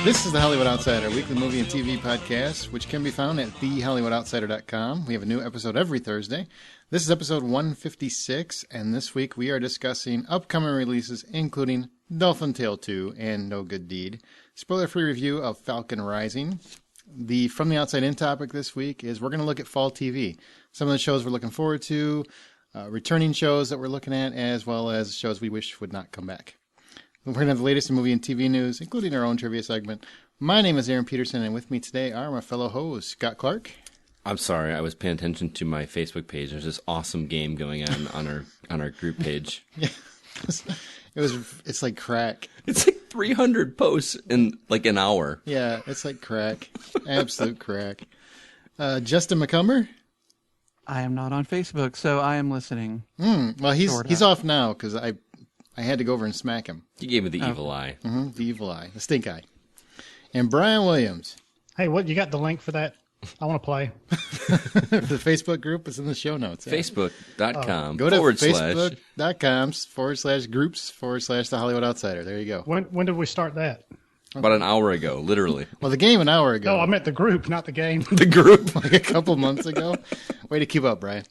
This is the Hollywood Outsider, a weekly movie and TV podcast, which can be found at thehollywoodoutsiders.com. We have a new episode every Thursday. This is episode 156, and this week we are discussing upcoming releases, including Dolphin Tale 2 and No Good Deed. Spoiler-free review of Falcon Rising. The From the Outside In topic this week is we're going to look at fall TV. Some of the shows we're looking forward to, returning shows that we're looking at, as well as shows we wish would not come back. We're going to have the latest in movie and TV news, including our own trivia segment. My name is Aaron Peterson, and with me today are my fellow hosts, Scott Clark. I'm sorry, I was paying attention to my Facebook page. There's this awesome game going on our group page. Yeah, it's like crack. It's like 300 posts in like an hour. Yeah, it's like crack, absolute crack. Justin McCumber. I am not on Facebook, so I am listening. Well, he's off now because I had to go over and smack him. You gave me the evil eye. Mm-hmm, the evil eye, the stink eye. And Brian Williams. Hey, you got the link for that? I want to play. The Facebook group is in the show notes. Yeah. Facebook.com Go to Facebook.com/groups/The Hollywood Outsider. There you go. When did we start that? About an hour ago, literally. Well, the game an hour ago. No, I meant the group, not the game. The group. Like a couple months ago. Way to keep up, Brian.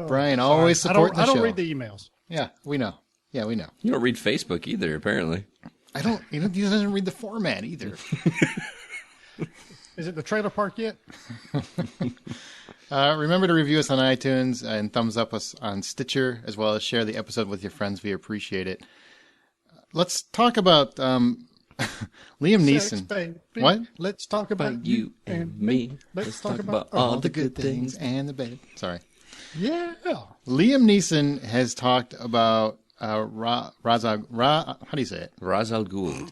Brian always supporting the show. I don't read the emails. Yeah, we know. We know. You don't read Facebook either, apparently. I don't. He doesn't read the format either. Is it the trailer park yet? Remember to review us on iTunes and thumbs up us on Stitcher, as well as share the episode with your friends. We appreciate it. Let's talk about Liam Neeson. Baby. What? Let's talk about you and me. Let's talk about all the good things and the bad. Sorry. Yeah. Liam Neeson has talked about how do you say it? Ra's al Ghul.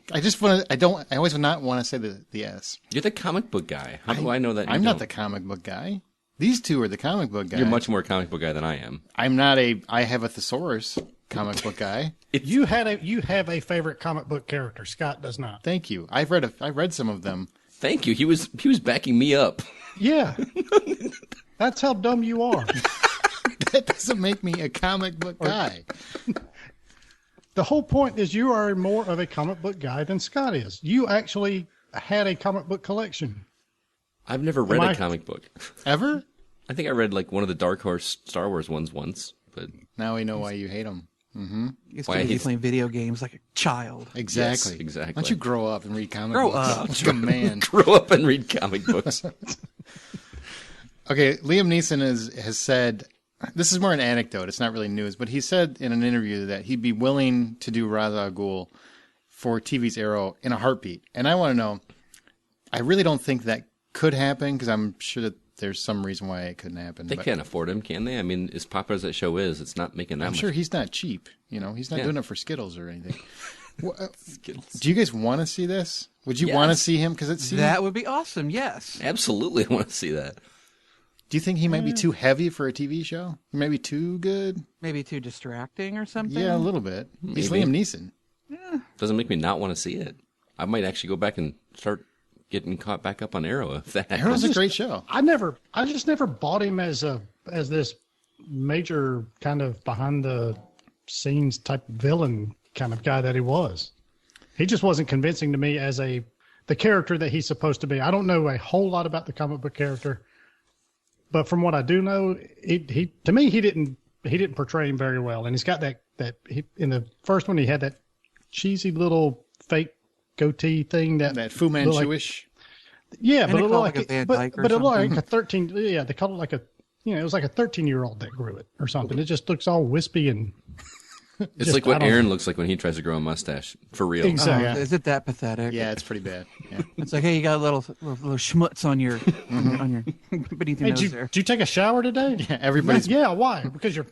I always not want to say the S. You're the comic book guy. How do I know that? I'm not the comic book guy. These two are the comic book guys. You're much more comic book guy than I am. I have a thesaurus comic book guy. You have a favorite comic book character. Scott does not. Thank you. I've read some of them. Thank you. He was backing me up. Yeah. That's how dumb you are. That doesn't make me a comic book guy. The whole point is you are more of a comic book guy than Scott is. You actually had a comic book collection. I've never read a comic book. Ever? I think I read like one of the Dark Horse Star Wars ones once, but now we know why you hate them. Mm-hmm. He's playing video games like a child. Exactly. Yes, exactly. Why don't you grow up and read comic books? Grow up. Like a man. Grow up and read comic books. Okay, Liam Neeson has said, this is more an anecdote, it's not really news, but he said in an interview that he'd be willing to do Ra's al Ghul for TV's Arrow in a heartbeat. And I want to know, I really don't think that could happen, because I'm sure that there's some reason why it couldn't happen. They can't afford him, can they? I mean, as popular as that show is, it's not making that much. I'm sure he's not cheap. He's not doing it for Skittles or anything. Skittles. Do you guys want to see this? Would you want to see him? That would be awesome, yes. Absolutely, I want to see that. Do you think he might be too heavy for a TV show? He might be too good? Maybe too distracting or something? Yeah, a little bit. Maybe. He's Liam Neeson. Yeah. Doesn't make me not want to see it. I might actually go back and start getting caught back up on Arrow if that happens. Arrow's a great show. I just never bought him as this major kind of behind the scenes type villain kind of guy that he was. He just wasn't convincing to me as the character that he's supposed to be. I don't know a whole lot about the comic book character, but from what I do know, he didn't portray him very well. And he's got that in the first one he had that cheesy little fake goatee thing that Fu Manchu-ish. Yeah, but it looked like a Van Dyke or but it looked like something. a 13. Yeah, they called it like it was like a 13-year-old that grew it or something. It just looks all wispy and. It's like what Aaron looks like when he tries to grow a mustache for real. Exactly. Oh, is it that pathetic? Yeah, it's pretty bad. Yeah. It's like, hey, you got a little schmutz on your beneath your nose there. Did you take a shower today? Yeah, everybody's. Yeah, why? Because your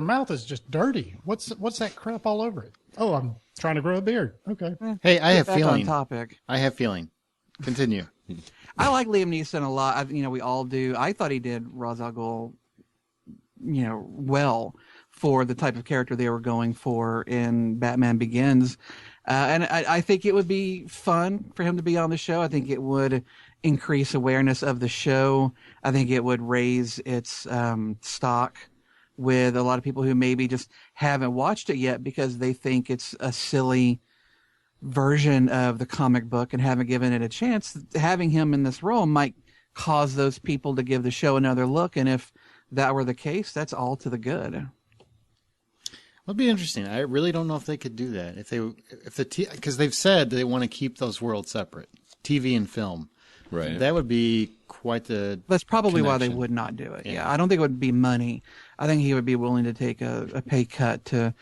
mouth is just dirty. What's that crap all over it? Oh, I'm trying to grow a beard. Okay. Hey, I have Back feeling. on topic. I have feeling. Continue. I like Liam Neeson a lot. We all do. I thought he did Ra's al Ghul, well for the type of character they were going for in Batman Begins. And I think it would be fun for him to be on the show. I think it would increase awareness of the show. I think it would raise its stock with a lot of people who maybe just haven't watched it yet because they think it's a silly version of the comic book and haven't given it a chance, having him in this role might cause those people to give the show another look. And if that were the case, that's all to the good. It'll be interesting. I really don't know if they could do that. Because they've said they want to keep those worlds separate, TV and film. Right. That would be quite the. That's probably why they connection. would not do it. Yeah. Yeah, I don't think it would be money. I think he would be willing to take a pay cut to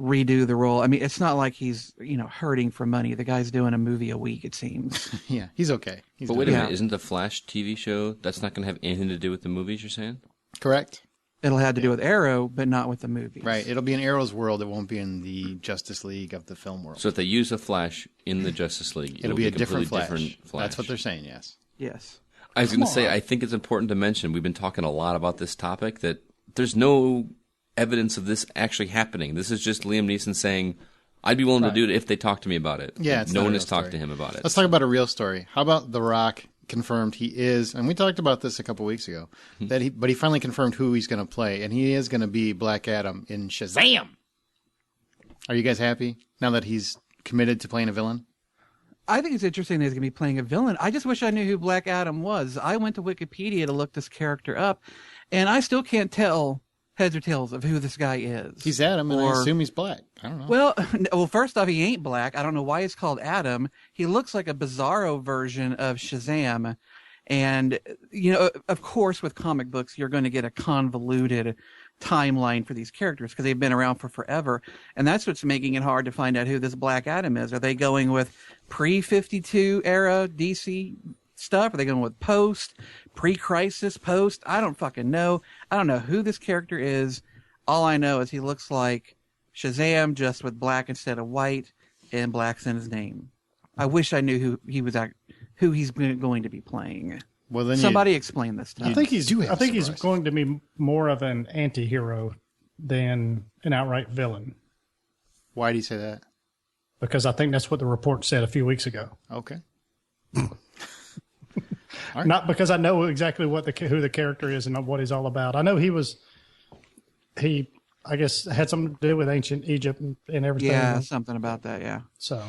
redo the role. I mean, it's not like he's hurting for money. The guy's doing a movie a week, it seems. Yeah, he's okay. But wait a Yeah. minute, isn't the Flash TV show, that's not going to have anything to do with the movies, you're saying? Correct. It'll have to do with Arrow, but not with the movies. Right. It'll be in Arrow's world. It won't be in the Justice League of the film world. So if they use a Flash in the Justice League, it'll be a different completely Flash. Flash. That's what they're saying, yes. Yes. I was going to say, I think it's important to mention, we've been talking a lot about this topic, that there's no evidence of this actually happening. This is just Liam Neeson saying, I'd be willing to do it if they talk to me about it. Yeah, it's no not a one real has talked story. to him about it. Let's talk about a real story. How about The Rock confirmed he is, and we talked about this a couple weeks ago, but he finally confirmed who he's going to play, and he is going to be Black Adam in Shazam. Are you guys happy now that he's committed to playing a villain? I think it's interesting that he's going to be playing a villain. I just wish I knew who Black Adam was. I went to Wikipedia to look this character up, and I still can't tell heads or tails of who this guy is. He's Adam, and I assume he's black. I don't know. Well, first off, he ain't black. I don't know why he's called Adam. He looks like a bizarro version of Shazam. And, of course, with comic books, you're going to get a convoluted timeline for these characters because they've been around for forever. And that's what's making it hard to find out who this Black Adam is. Are they going with pre-52 era DC stuff? Are they going with post, pre-crisis, post? I don't fucking know. I don't know who this character is. All I know is he looks like Shazam, just with black instead of white, and black's in his name. I wish I knew who he's going to be playing. Well, then somebody explain this to me. I think he's surprise. going to be more of an anti-hero than an outright villain, Why do you say that? because I think that's what the report said a few weeks ago. Okay. Not because I know exactly who the character is and what he's all about. I know he I guess had something to do with ancient Egypt and everything. Yeah, something about that, yeah. So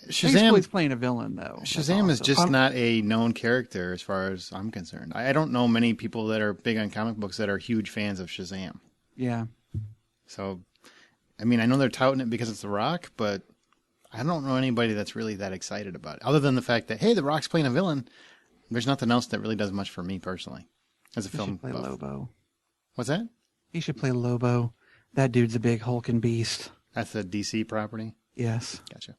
He's playing a villain, though. Shazam is just not a known character as far as I'm concerned. I don't know many people that are big on comic books that are huge fans of Shazam. Yeah. So, I mean, I know they're touting it because it's The Rock, but I don't know anybody that's really that excited about it. Other than the fact that, hey, The Rock's playing a villain, there's nothing else that really does much for me personally as a He film should play buff. Lobo. What's that? He should play Lobo. That dude's a big hulking beast. That's a DC property? Yes. Gotcha.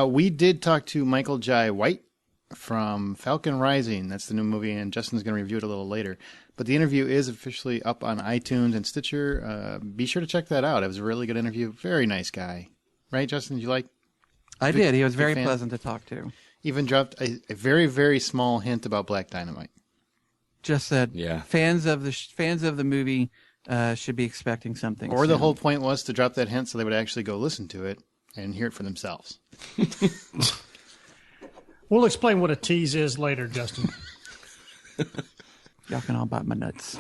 We did talk to Michael Jai White from Falcon Rising. That's the new movie, and Justin's going to review it a little later. But the interview is officially up on iTunes and Stitcher. Be sure to check that out. It was a really good interview. Very nice guy. Right, Justin? Did you like? I did. He was very fan? pleasant to talk to. Even dropped a very, very small hint about Black Dynamite. Just said, Yeah. fans of the movie should be expecting something. Or the soon. whole point was to drop that hint so they would actually go listen to it and hear it for themselves. we'll explain what a tease is later, Justin. Y'all can all bite my nuts.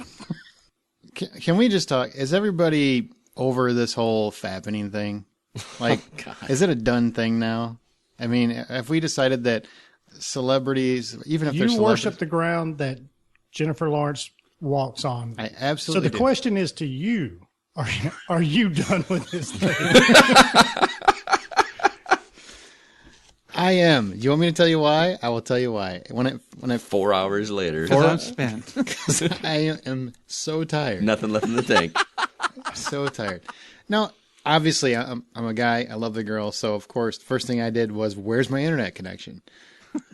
Can we just talk? Is everybody over this whole fappening thing? Like, is it a done thing now? I mean, have we decided that celebrities, even if they're You celebrities, worship the ground that Jennifer Lawrence walks on. I So absolutely the do. question is to you: Are you done with this thing? I am. You want me to tell you why? I will tell you why. When I 4 hours later, Because I'm spent. I am so tired. nothing left in the tank. So tired. Now, obviously, I'm a guy. I love the girl. So, of course, the first thing I did was, where's my internet connection?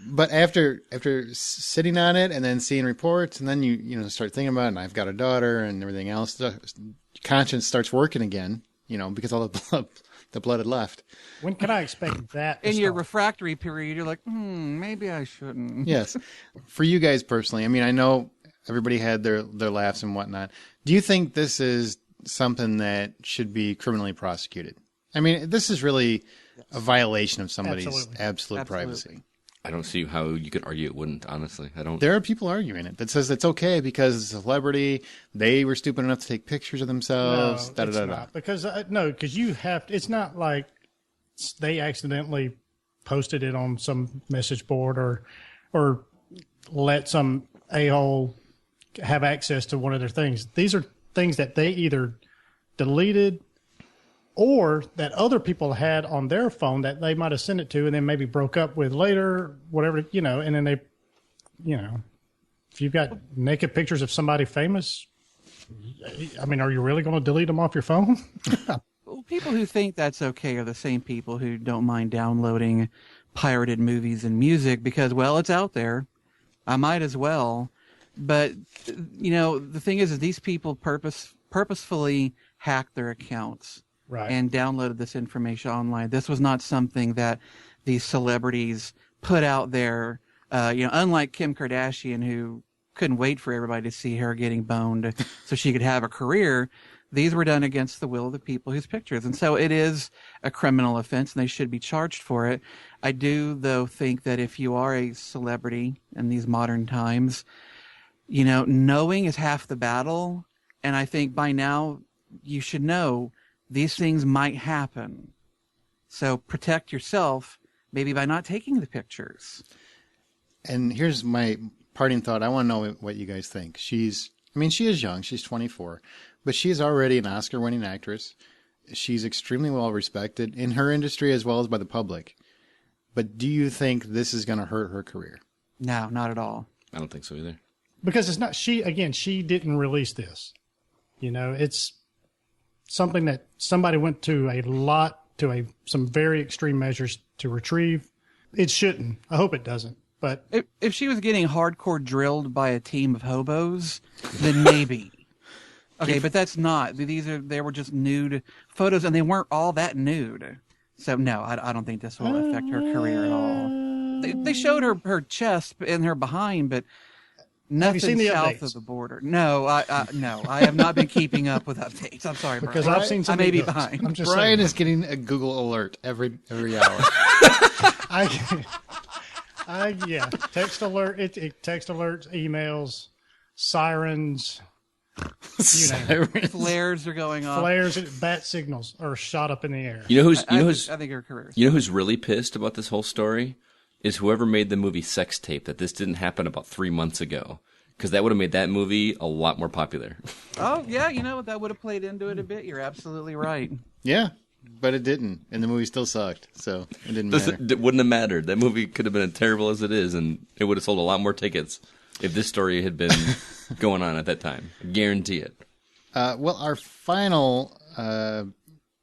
But after sitting on it and then seeing reports, and then you start thinking about it, and I've got a daughter and everything else, conscience starts working again, because all the blood had left. When can I expect that? to In your start? refractory period, you're like, maybe I shouldn't. Yes. For you guys personally, I mean, I know everybody had their laughs and whatnot. Do you think this is something that should be criminally prosecuted? I mean, this is really a violation of somebody's Absolutely. absolute privacy. I don't see how you could argue it wouldn't, honestly. I don't. There are people arguing it that says it's okay because it's a celebrity. They were stupid enough to take pictures of themselves. No, it's da. not. Because you have. It's not like they accidentally posted it on some message board or let some a-hole have access to one of their things. These are things that they either deleted or that other people had on their phone that they might have sent it to and then maybe broke up with later, whatever, and then they, if you've got naked pictures of somebody famous, I mean, are you really going to delete them off your phone? Well, people who think that's okay are the same people who don't mind downloading pirated movies and music because, well, it's out there. I might as well. But, the thing is these people purposefully hacked their accounts and downloaded this information online. This was not something that these celebrities put out there. Unlike Kim Kardashian, who couldn't wait for everybody to see her getting boned so she could have a career. These were done against the will of the people whose pictures. And so it is a criminal offense, and they should be charged for it. I do, though, think that if you are a celebrity in these modern times, knowing is half the battle. And I think by now you should know these things might happen. So protect yourself, maybe by not taking the pictures. And here's my parting thought. I want to know what you guys think. She is young. She's 24. But she's already an Oscar-winning actress. She's extremely well respected in her industry as well as by the public. But do you think this is going to hurt her career? No, not at all. I don't think so either. Because it's not she didn't release this. It's something that somebody went to some very extreme measures to retrieve. It shouldn't. I hope it doesn't. But if she was getting hardcore drilled by a team of hobos, then maybe. Okay, but that's not. They were just nude photos, and they weren't all that nude. So no, I don't think this will affect her career at all. They showed her chest and her behind, but nothing south of the border. No, I have not been keeping up with updates. I'm sorry, because Brian. I've seen some. I may be behind. I'm just Brian is getting a Google alert every hour. Text alert, text alerts, emails, sirens. Flares are going off. Flares, bat signals are shot up in the air. I think her career. You know who's really pissed about this whole story is whoever made the movie Sex Tape. That this didn't happen about 3 months ago, because that would have made that movie a lot more popular. Oh yeah, that would have played into it a bit. You're absolutely right. Yeah. But it didn't, and the movie still sucked, so it didn't matter. It wouldn't have mattered. That movie could have been as terrible as it is, and it would have sold a lot more tickets if this story had been going on at that time. I guarantee it. Well, our final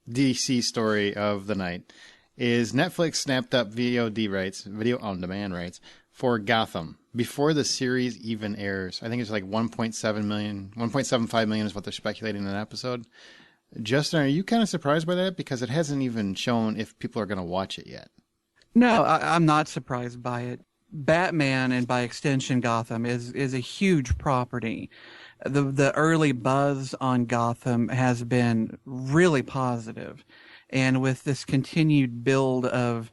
DC story of the night is Netflix snapped up VOD rights, video on demand rights, for Gotham before the series even airs. I think it's like 1.75 million is what they're speculating in an episode. Justin, are you kind of surprised by that? Because it hasn't even shown if people are going to watch it yet. No, I'm not surprised by it. Batman, and by extension Gotham, is a huge property. The early buzz on Gotham has been really positive. And with this continued build of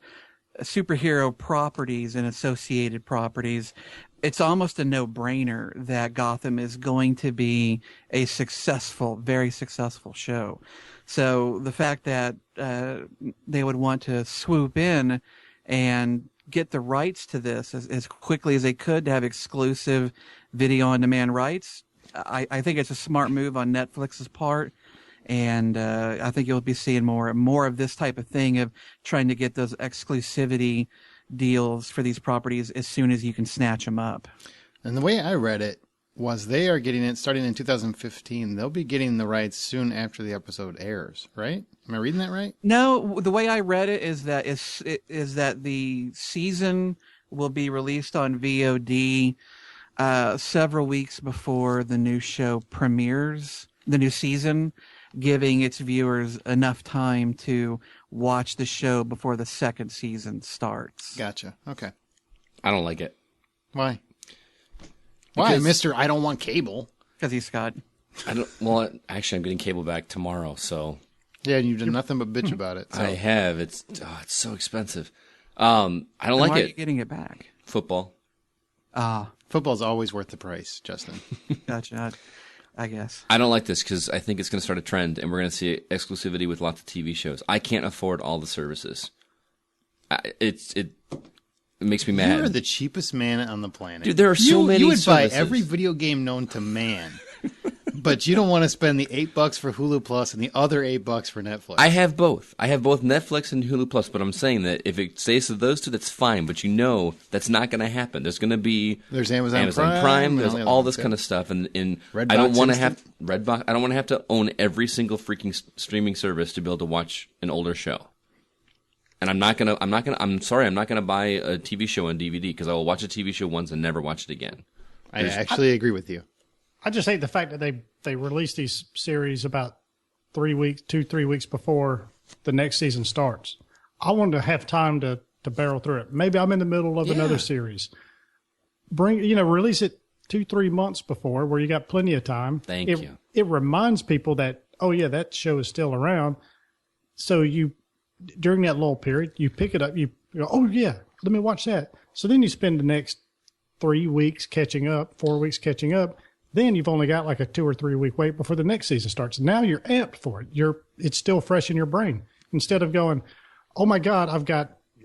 superhero properties and associated properties, it's almost a no-brainer that Gotham is going to be a successful, very successful show. So the fact that they would want to swoop in and get the rights to this as quickly as they could to have exclusive video-on-demand rights, I think it's a smart move on Netflix's part. And I think you'll be seeing more of this type of thing of trying to get those exclusivity deals for these properties as soon as you can snatch them up. And the way I read it was they are getting it starting in 2015. They'll be getting the rights soon after the episode airs, right? Am I reading that right? No, the way I read it is that the season will be released on VOD several weeks before the new show premieres, the new season, giving its viewers enough time to watch the show before the second season starts. Gotcha. Okay. I don't like it. Why? Why, Mr. I don't want cable? Because he's Scott. Well, actually, I'm getting cable back tomorrow, so. Yeah, and you've done nothing but bitch about it. So. I have. It's so expensive. I don't like it. Why are you getting it back? Football. Football's always worth the price, Justin. Gotcha. I guess. I don't like this because I think it's going to start a trend, and we're going to see exclusivity with lots of TV shows. I can't afford all the services. It makes me mad. You're the cheapest man on the planet. Dude, there are so many You would services. buy every video game known to man, but you don't want to spend the $8 for Hulu Plus and the other $8 for Netflix. I have both. I have both Netflix and Hulu Plus, but I'm saying that if it stays to those two, that's fine. But you know that's not going to happen. There's going to be Amazon Prime. and There's the all other this ones, kind of stuff, and Redbox I don't want to Instant. have Redbox. I don't want to have to own every single freaking streaming service to be able to watch an older show. And I'm sorry, I'm not gonna buy a TV show on DVD because I will watch a TV show once and never watch it again. I actually agree with you. I just hate the fact that they release these series about 3 weeks before the next season starts. I want to have time to barrel through it. Maybe I'm in the middle of another series. Release it 2-3 months before, where you got plenty of time. Thank you. It reminds people that, oh yeah, that show is still around. So during that lull period, you pick it up, you go, oh yeah, let me watch that. So then you spend the next 3 weeks catching up, 4 weeks catching up. Then you've only got like a 2 or 3 week wait before the next season starts. Now you're amped for it. It's still fresh in your brain. Instead of going, oh my God,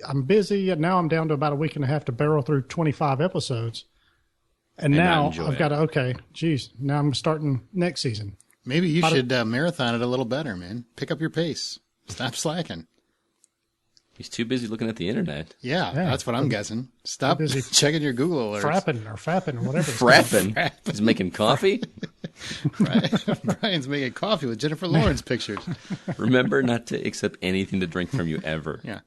I'm busy. And now I'm down to about a week and a half to barrel through 25 episodes. And now I've got to, now I'm starting next season. Maybe you should marathon it a little better, man. Pick up your pace. Stop slacking. He's too busy looking at the internet. Yeah, that's what I'm guessing. Stop checking your Google alerts. Frapping or whatever. Frapping? He's making coffee? Brian's making coffee with Jennifer Lawrence pictures. Remember not to accept anything to drink from you ever. Yeah.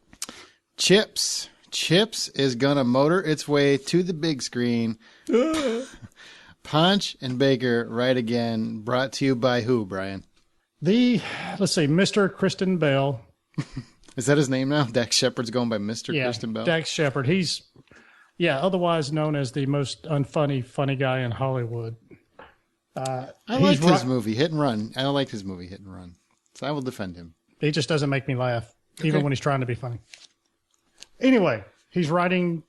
Chips is going to motor its way to the big screen. Punch and Baker right again. Brought to you by who, Brian? Let's see, Mr. Kristen Bell. Is that his name now? Dax Shepard's going by Mr. Kristen Bell? Dax Shepard. He's, otherwise known as the most funny guy in Hollywood. I liked his movie, Hit and Run. I liked his movie, Hit and Run. So I will defend him. He just doesn't make me laugh, even when he's trying to be funny. Anyway, he's writing,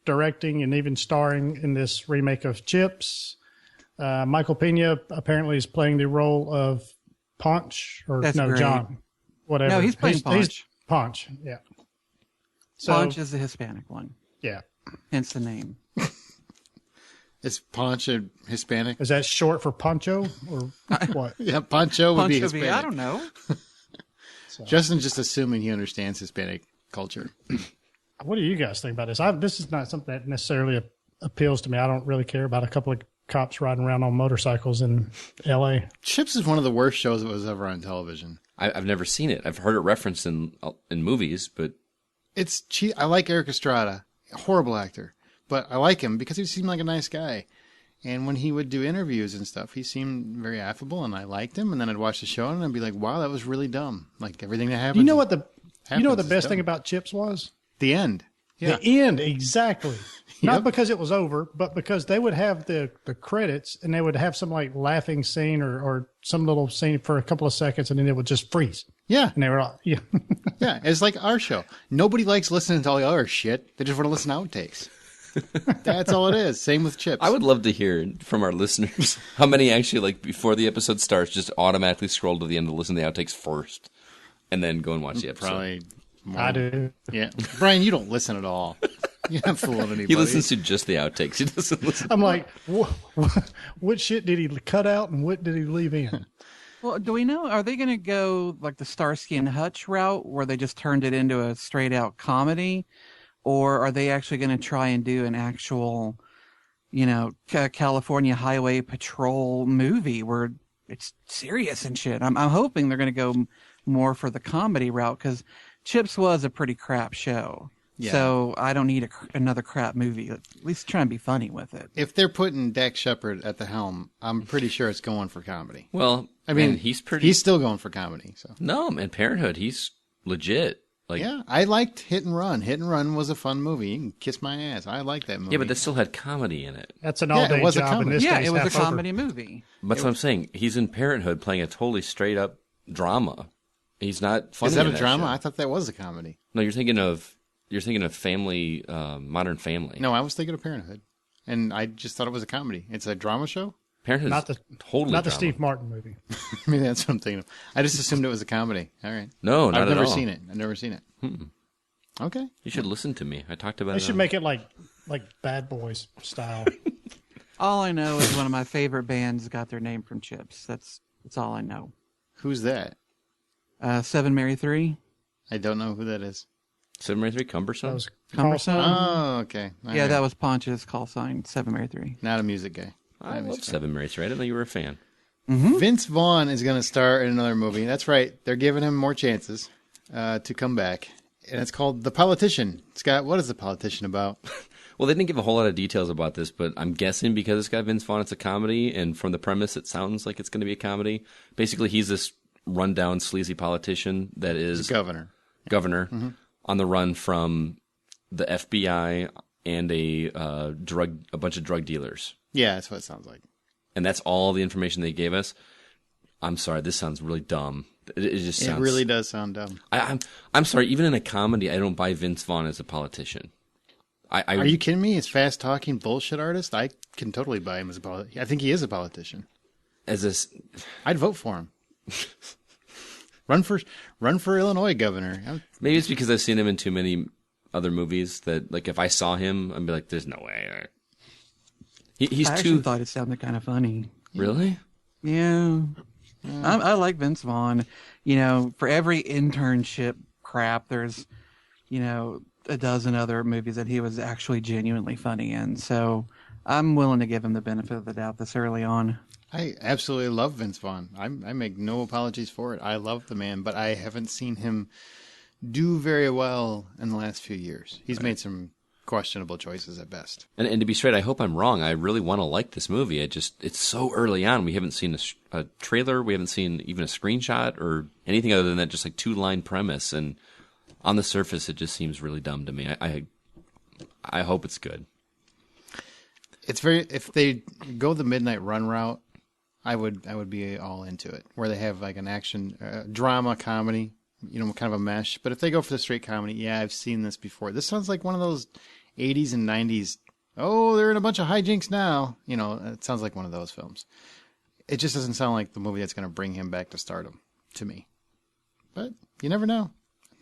directing, and even starring in this remake of Chips. Michael Pena apparently is playing the role of Punch, That's great. John, whatever. No, he's playing Punch. Punch, yeah. So, Punch is the Hispanic one, yeah. hence the name. Is Punch a Hispanic? Is that short for Pancho or what? Yeah, Pancho would be Punch Hispanic. I don't know. Justin's just assuming he understands Hispanic culture. What do you guys think about this? This is not something that necessarily appeals to me. I don't really care about a couple of cops riding around on motorcycles in L.A. Chips is one of the worst shows that was ever on television. I've never seen it. I've heard it referenced in movies, but It's cheap. I like Eric Estrada, horrible actor, but I like him because he seemed like a nice guy. And when he would do interviews and stuff, he seemed very affable, and I liked him. And then I'd watch the show, and I'd be like, "Wow, that was really dumb." Like everything that happened. You know what the is best thing dumb. about Chips was? The end. Yeah. The end, exactly. Not because it was over, but because they would have the credits, and they would have some like laughing scene or some little scene for a couple of seconds, and then it would just freeze. Yeah. And they were all, yeah. Yeah. It's like our show. Nobody likes listening to all the other shit. They just want to listen to outtakes. That's all it is. Same with Chips. I would love to hear from our listeners how many actually, like, before the episode starts, just automatically scroll to the end to listen to the outtakes first, and then go and watch the episode. Probably more. I do. Yeah. Brian, you don't listen at all. You're not fooling anybody. He listens to just the outtakes. He doesn't listen. I'm like, what shit did he cut out and what did he leave in? Well, do we know? Are they going to go like the Starsky and Hutch route, where they just turned it into a straight out comedy, or are they actually going to try and do an actual, California Highway Patrol movie where it's serious and shit? I'm hoping they're going to go more for the comedy route, because Chips was a pretty crap show. Yeah. So I don't need another crap movie. At least try and be funny with it. If they're putting Dax Shepard at the helm, I'm pretty sure it's going for comedy. Well, I mean, he's still going for comedy. So No, man, Parenthood, he's legit. Like, yeah, I liked Hit and Run. Hit and Run was a fun movie. You can kiss my ass. I like that movie. yeah, but that still had comedy in it. That's an all-day was a job. comedy. And this Yeah, day's it was a half over. comedy movie. That's what I'm saying. He's in Parenthood playing a totally straight up drama. He's not funny. Is that in a drama? show. I thought that was a comedy. No, you're thinking of Family, Modern Family. No, I was thinking of Parenthood, and I just thought it was a comedy. It's a drama show. Parenthood Not is the totally not the drama. Steve Martin movie. Maybe that's what I'm thinking of. I just assumed it was a comedy. All right. No, not I've at never all. seen it. I've never seen it. Okay. You should listen to me. I talked about They it. should make it like Bad Boys style. All I know is one of my favorite bands got their name from Chips. That's all I know. Who's that? 7 Mary 3. I don't know who that is. 7 Cumbersome? That was Cumbersome. Oh, okay. All Yeah, right. that was Ponch's call sign, 7 Mary 3. Not a music guy. I love 7 Mary 3. I didn't know you were a fan. Vince Vaughn is going to star in another movie. That's right. They're giving him more chances to come back. And it's called The Politician. Scott, what is The Politician about? Well, they didn't give a whole lot of details about this, but I'm guessing because it's got Vince Vaughn, it's a comedy, and from the premise, it sounds like it's going to be a comedy. Basically, he's this rundown, sleazy politician that is Governor. on the run from the FBI and a bunch of drug dealers. Yeah, that's what it sounds like. And that's all the information they gave us. I'm sorry, this sounds really dumb. It just sounds. It really does sound dumb. I'm sorry. Even in a comedy, I don't buy Vince Vaughn as a politician. Are you kidding me? He's fast talking bullshit artist. I can totally buy him as a politician. I think he is a politician. As this? I'd vote for him. Run for Illinois governor. Maybe it's because I've seen him in too many other movies that, like, if I saw him, I'd be like, "There's no way." He's I too. actually thought it sounded kind of funny. Really? Yeah. I like Vince Vaughn. You know, for every internship crap, there's, a dozen other movies that he was actually genuinely funny in. So I'm willing to give him the benefit of the doubt this early on. I absolutely love Vince Vaughn. I make no apologies for it. I love the man, but I haven't seen him do very well in the last few years. He's made some questionable choices at best. And to be straight, I hope I'm wrong. I really want to like this movie. It's so early on. We haven't seen a trailer. We haven't seen even a screenshot or anything other than that, just like 2-line premise. And on the surface, it just seems really dumb to me. I hope it's good. If they go the midnight run route, I would be all into it. Where they have like an action drama comedy, kind of a mesh. But if they go for the straight comedy, yeah, I've seen this before. This sounds like one of those 80s and 90s. Oh, they're in a bunch of hijinks now. It sounds like one of those films. It just doesn't sound like the movie that's going to bring him back to stardom to me. But you never know.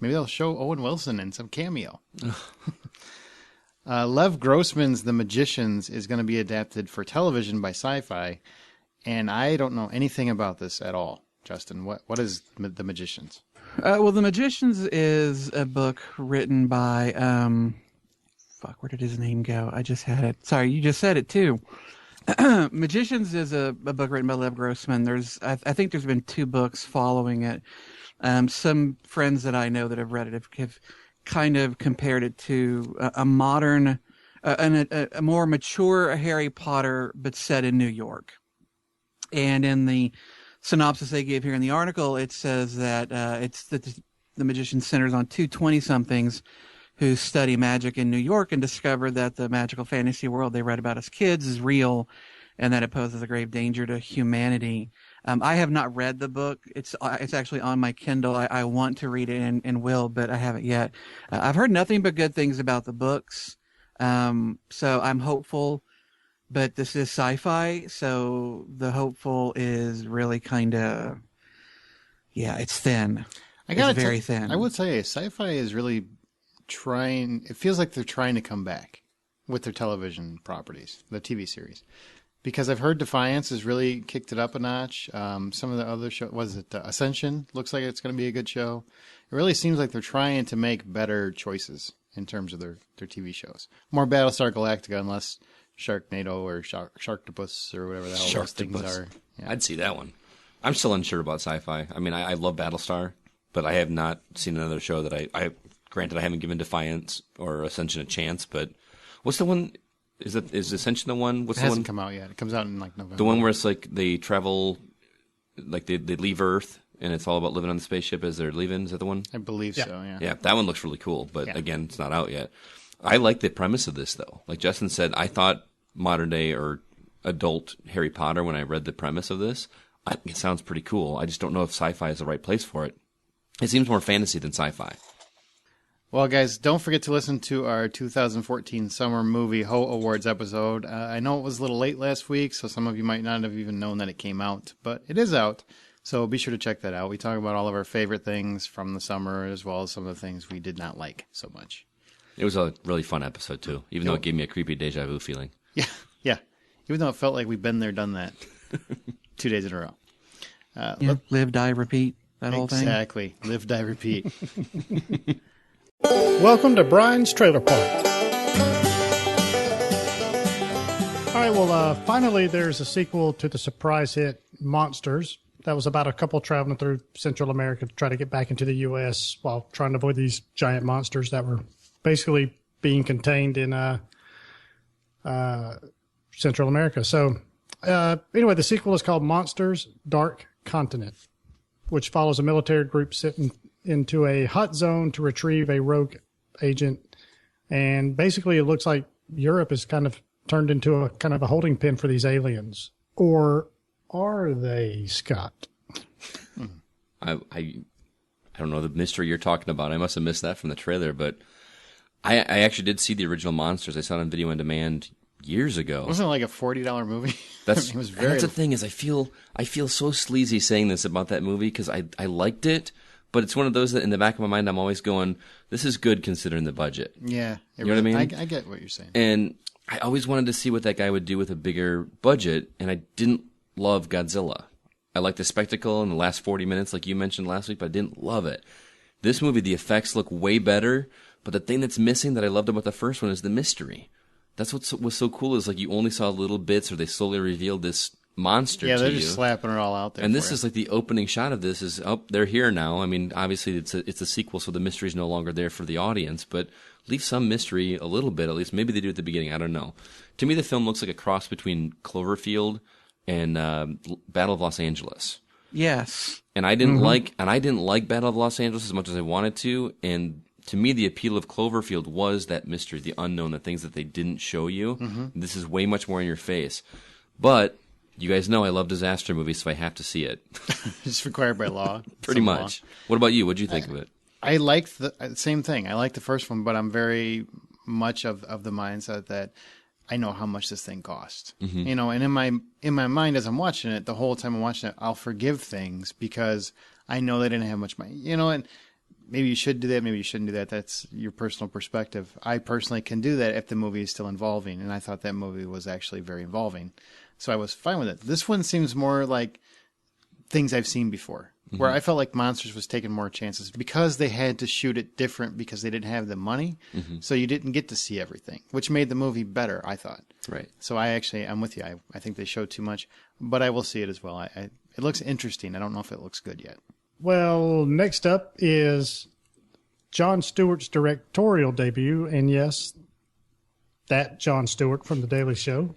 Maybe they'll show Owen Wilson in some cameo. Lev Grossman's The Magicians is going to be adapted for television by Sci-Fi, and I don't know anything about this at all. Justin, what is The Magicians? Well, The Magicians is a book written by, where did his name go? I just had it. Sorry, you just said it too. Magicians is a book written by Lev Grossman. I think there's been 2 books following it. Some friends that I know that have read it have kind of compared it to a modern, a more mature Harry Potter, but set in New York. And in the synopsis they gave here in the article, it says that the Magician centers on 2 20-somethings who study magic in New York and discover that the magical fantasy world they read about as kids is real and that it poses a grave danger to humanity. I have not read the book. It's actually on my Kindle. I want to read it and will, but I haven't yet. I've heard nothing but good things about the books, so I'm hopeful. But this is sci-fi, so the hopeful is really kind of, it's thin. It's very thin. I would say sci-fi is really trying. It feels like they're trying to come back with their television properties, the TV series. Because I've heard Defiance has really kicked it up a notch. Some of the other shows, Ascension? Looks like it's going to be a good show. It really seems like they're trying to make better choices in terms of their TV shows. More Battlestar Galactica, unless Sharknado or Sharktopus or whatever the hell those things are. Yeah. I'd see that one. I'm still unsure about sci-fi. I mean, I love Battlestar, but I have not seen another show that granted, I haven't given Defiance or Ascension a chance, but what's the one? Is Ascension the one? What's it the hasn't one? come out yet. It comes out in like November. The one where it's like they travel, like they leave Earth, and it's all about living on the spaceship as they're leaving. Is that the one? I believe so, yeah. Yeah, that one looks really cool, but again, it's not out yet. I like the premise of this, though. Like Justin said, I thought modern day or adult Harry Potter when I read the premise of this. I think it sounds pretty cool. I just don't know if sci-fi is the right place for it. It seems more fantasy than sci-fi. Well, guys, don't forget to listen to our 2014 Summer Movie Ho Awards episode. I know it was a little late last week, so some of you might not have even known that it came out, but it is out. So be sure to check that out. We talk about all of our favorite things from the summer, as well as some of the things we did not like so much. It was a really fun episode, too, even though it gave me a creepy deja vu feeling. Yeah. Even though it felt like we've been there, done that 2 days in a row. Live, die, repeat, that whole thing. Exactly. Live, die, repeat. Welcome to Brian's Trailer Park. All right, well, finally there's a sequel to the surprise hit Monsters. That was about a couple traveling through Central America to try to get back into the U.S. while trying to avoid these giant monsters that were basically being contained in Central America. So anyway, the sequel is called Monsters Dark Continent, which follows a military group sitting into a hot zone to retrieve a rogue agent. And basically it looks like Europe is kind of turned into a kind of a holding pen for these aliens. Or are they, Scott? I don't know the mystery you're talking about. I must have missed that from the trailer, but I actually did see the original Monsters. I saw it on video on demand years ago. Wasn't it like a $40 movie? That's it was very. That's the thing is I feel so sleazy saying this about that movie because I liked it, but it's one of those that in the back of my mind I'm always going, this is good considering the budget. Yeah, you know what I mean? I get what you're saying. And I always wanted to see what that guy would do with a bigger budget, and I didn't love Godzilla. I liked the spectacle in the last 40 minutes, like you mentioned last week, but I didn't love it. This movie, the effects look way better, but the thing that's missing that I loved about the first one is the mystery. That's what was so cool is like you only saw little bits, or they slowly revealed this monster to you. Yeah, they're just slapping it all out there. And this is like the opening shot of this is, oh, they're here now. I mean, obviously it's a sequel, so the mystery is no longer there for the audience, but leave some mystery a little bit, at least. Maybe they do at the beginning. I don't know. To me, the film looks like a cross between Cloverfield and Battle of Los Angeles. Yes. And I didn't like Battle of Los Angeles as much as I wanted to. And to me, the appeal of Cloverfield was that mystery, the unknown, the things that they didn't show you. Mm-hmm. This is way much more in your face. But you guys know I love disaster movies, so I have to see it. It's required by law. Pretty much. What about you? What did you think of it? I liked the same thing. I liked the first one, but I'm very much of the mindset that I know how much this thing cost. Mm-hmm. You know, and in my mind as I'm watching it, the whole time I'm watching it, I'll forgive things because I know they didn't have much money. You know, and maybe you should do that, maybe you shouldn't do that. That's your personal perspective. I personally can do that if the movie is still involving, and I thought that movie was actually very involving. So I was fine with it. This one seems more like things I've seen before, where I felt like Monsters was taking more chances because they had to shoot it different because they didn't have the money. Mm-hmm. So you didn't get to see everything, which made the movie better, I thought. Right. So I'm with you. I think they showed too much, but I will see it as well. It looks interesting. I don't know if it looks good yet. Well, next up is Jon Stewart's directorial debut. And yes, that Jon Stewart from The Daily Show.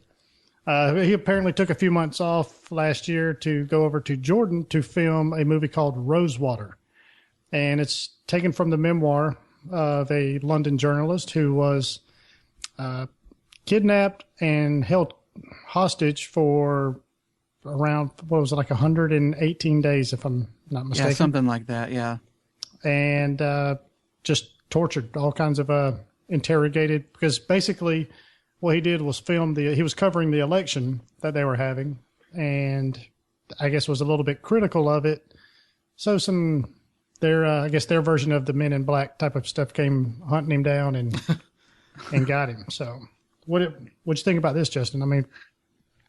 He apparently took a few months off last year to go over to Jordan to film a movie called Rosewater. And it's taken from the memoir of a London journalist who was kidnapped and held hostage for around, 118 days, if I'm not mistaken. Yeah, something like that, yeah. And just tortured, all kinds of interrogated, because basically what he did was he was covering the election that they were having, and I guess was a little bit critical of it. So I guess their version of the Men in Black type of stuff came hunting him down and got him. So what'd you think about this, Justin? I mean,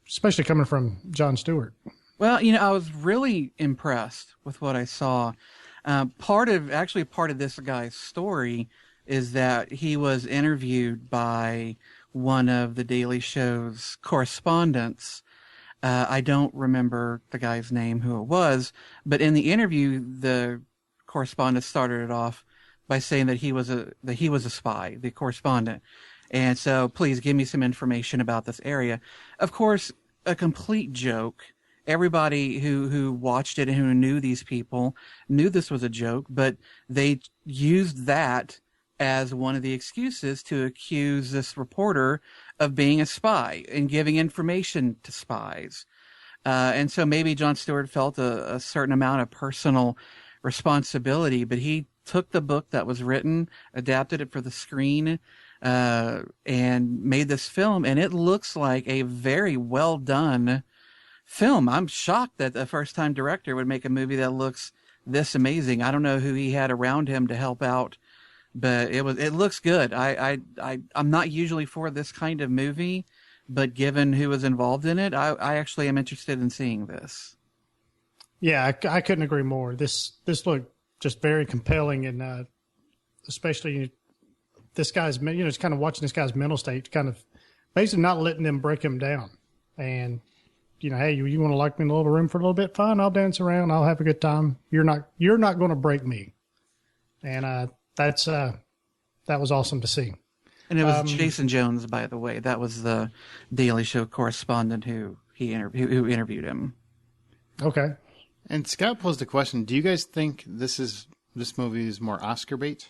especially coming from Jon Stewart. Well, I was really impressed with what I saw. Part of this guy's story is that he was interviewed by one of the Daily Show's correspondents. I don't remember the guy's name, who it was, but in the interview, the correspondent started it off by saying that he was a spy, the correspondent. And so, please give me some information about this area. Of course, a complete joke. Everybody who watched it and who knew these people knew this was a joke, but they used that as one of the excuses to accuse this reporter of being a spy and giving information to spies. And so maybe Jon Stewart felt a certain amount of personal responsibility, but he took the book that was written, adapted it for the screen, and made this film, and it looks like a very well done film. I'm shocked that a first-time director would make a movie that looks this amazing. I don't know who he had around him to help out, but it looks good. I'm not usually for this kind of movie, but given who was involved in it, I actually am interested in seeing this. Yeah, I couldn't agree more. This looked just very compelling, and especially this guy's, just kind of watching this guy's mental state, kind of basically not letting them break him down. And, hey, you want to lock me in a little room for a little bit? Fine, I'll dance around. I'll have a good time. You're not going to break me. And that was awesome to see. And it was Jason Jones, by the way. That was the Daily Show correspondent who interviewed him. Okay. And Scott posed a question. Do you guys think this movie is more Oscar bait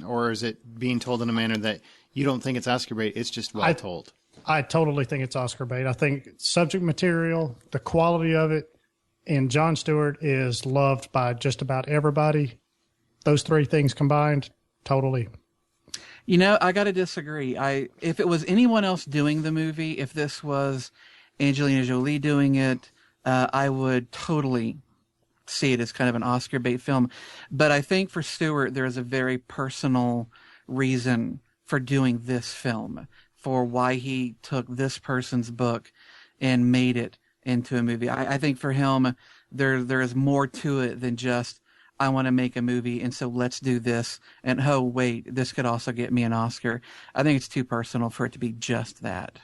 or is it being told in a manner that you don't think it's Oscar bait, it's just well told? I totally think it's Oscar bait. I think subject material, the quality of it, and Jon Stewart is loved by just about everybody. Those three things combined, totally. I got to disagree. If it was anyone else doing the movie, if this was Angelina Jolie doing it, I would totally see it as kind of an Oscar bait film. But I think for Stewart, there is a very personal reason for doing this film, for why he took this person's book and made it into a movie. I think for him, there is more to it than just, I want to make a movie, and so let's do this. And, oh, wait, this could also get me an Oscar. I think it's too personal for it to be just that.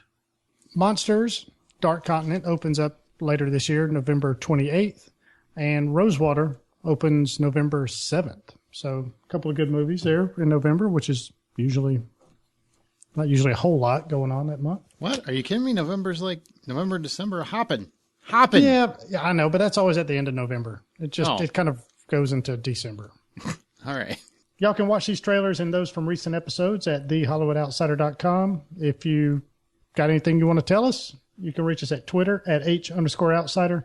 Monsters, Dark Continent opens up later this year, November 28th. And Rosewater opens November 7th. So a couple of good movies there in November, which is not usually a whole lot going on that month. What? Are you kidding me? November, December, hopping. Yeah, I know, but that's always at the end of November. It kind of goes into December. All right. Y'all can watch these trailers and those from recent episodes at thehollywoodoutsider.com. If you got anything you want to tell us, you can reach us at Twitter at @H_outsider.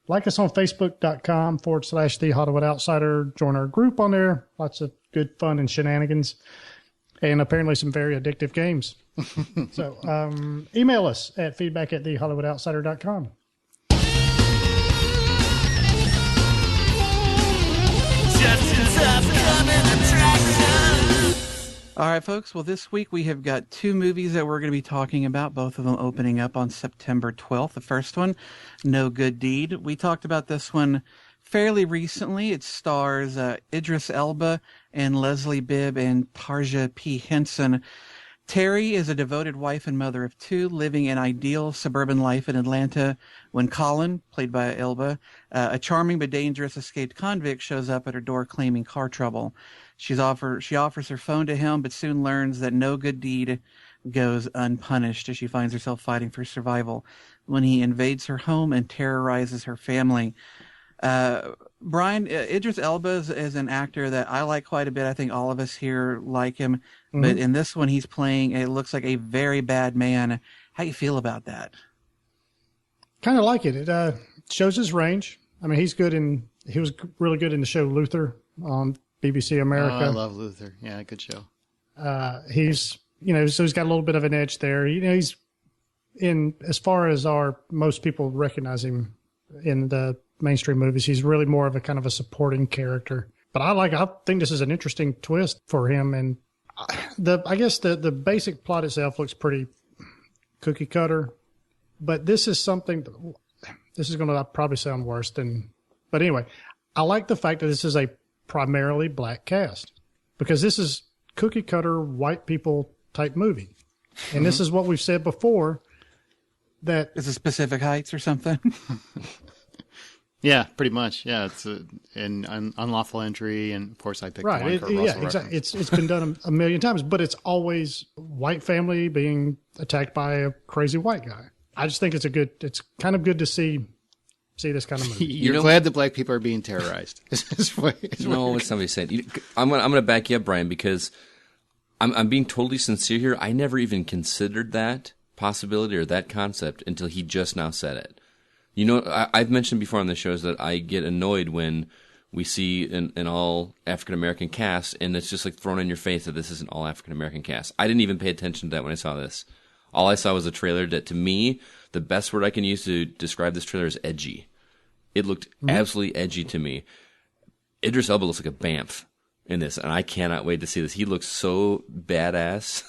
Like us on Facebook.com/The Hollywood Outsider. Join our group on there. Lots of good fun and shenanigans. And apparently some very addictive games. So email us at feedback@thehollywoodoutsider.com. All right, folks. Well, this week we have got two movies that we're going to be talking about, both of them opening up on September 12th. The first one, No Good Deed. We talked about this one fairly recently. It stars Idris Elba and Leslie Bibb and Tarja P. Henson. Terry is a devoted wife and mother of two, living an ideal suburban life in Atlanta when Colin, played by Elba, a charming but dangerous escaped convict, shows up at her door claiming car trouble. She offers her phone to him, but soon learns that no good deed goes unpunished as she finds herself fighting for survival when he invades her home and terrorizes her family. Brian, Idris Elba is an actor that I like quite a bit. I think all of us here like him. Mm-hmm. But in this one, he's playing, it looks like a very bad man. How you feel about that? Kind of like it. It shows his range. I mean, he was really good in the show Luther on BBC America. Oh, I love Luther. Yeah, good show. So he's got a little bit of an edge there. he's in, as far as most people recognize him in the mainstream movies, he's really more of a kind of a supporting character. But I think this is an interesting twist for him. And I guess the basic plot itself looks pretty cookie cutter, but this is going to probably sound worse but anyway, I like the fact that this is a primarily black cast, because this is cookie cutter white people type movie. And this is what we've said before, that is it Pacific Heights or something. Yeah, pretty much. Yeah, it's an unlawful entry, and of course I picked the one Kurt Russell exactly. It's been done a million times, but it's always white family being attacked by a crazy white guy. I just think it's kind of good to see this kind of movie. You're glad that black people are being terrorized. No, what somebody said. I'm gonna back you up, Brian, because I'm being totally sincere here. I never even considered that possibility or that concept until he just now said it. I've mentioned before on the shows that I get annoyed when we see an all African American cast, and it's just like thrown in your face that this is an all African American cast. I didn't even pay attention to that when I saw this. All I saw was a trailer that, to me, the best word I can use to describe this trailer is edgy. It looked absolutely edgy to me. Idris Elba looks like a Banff in this, and I cannot wait to see this. He looks so badass.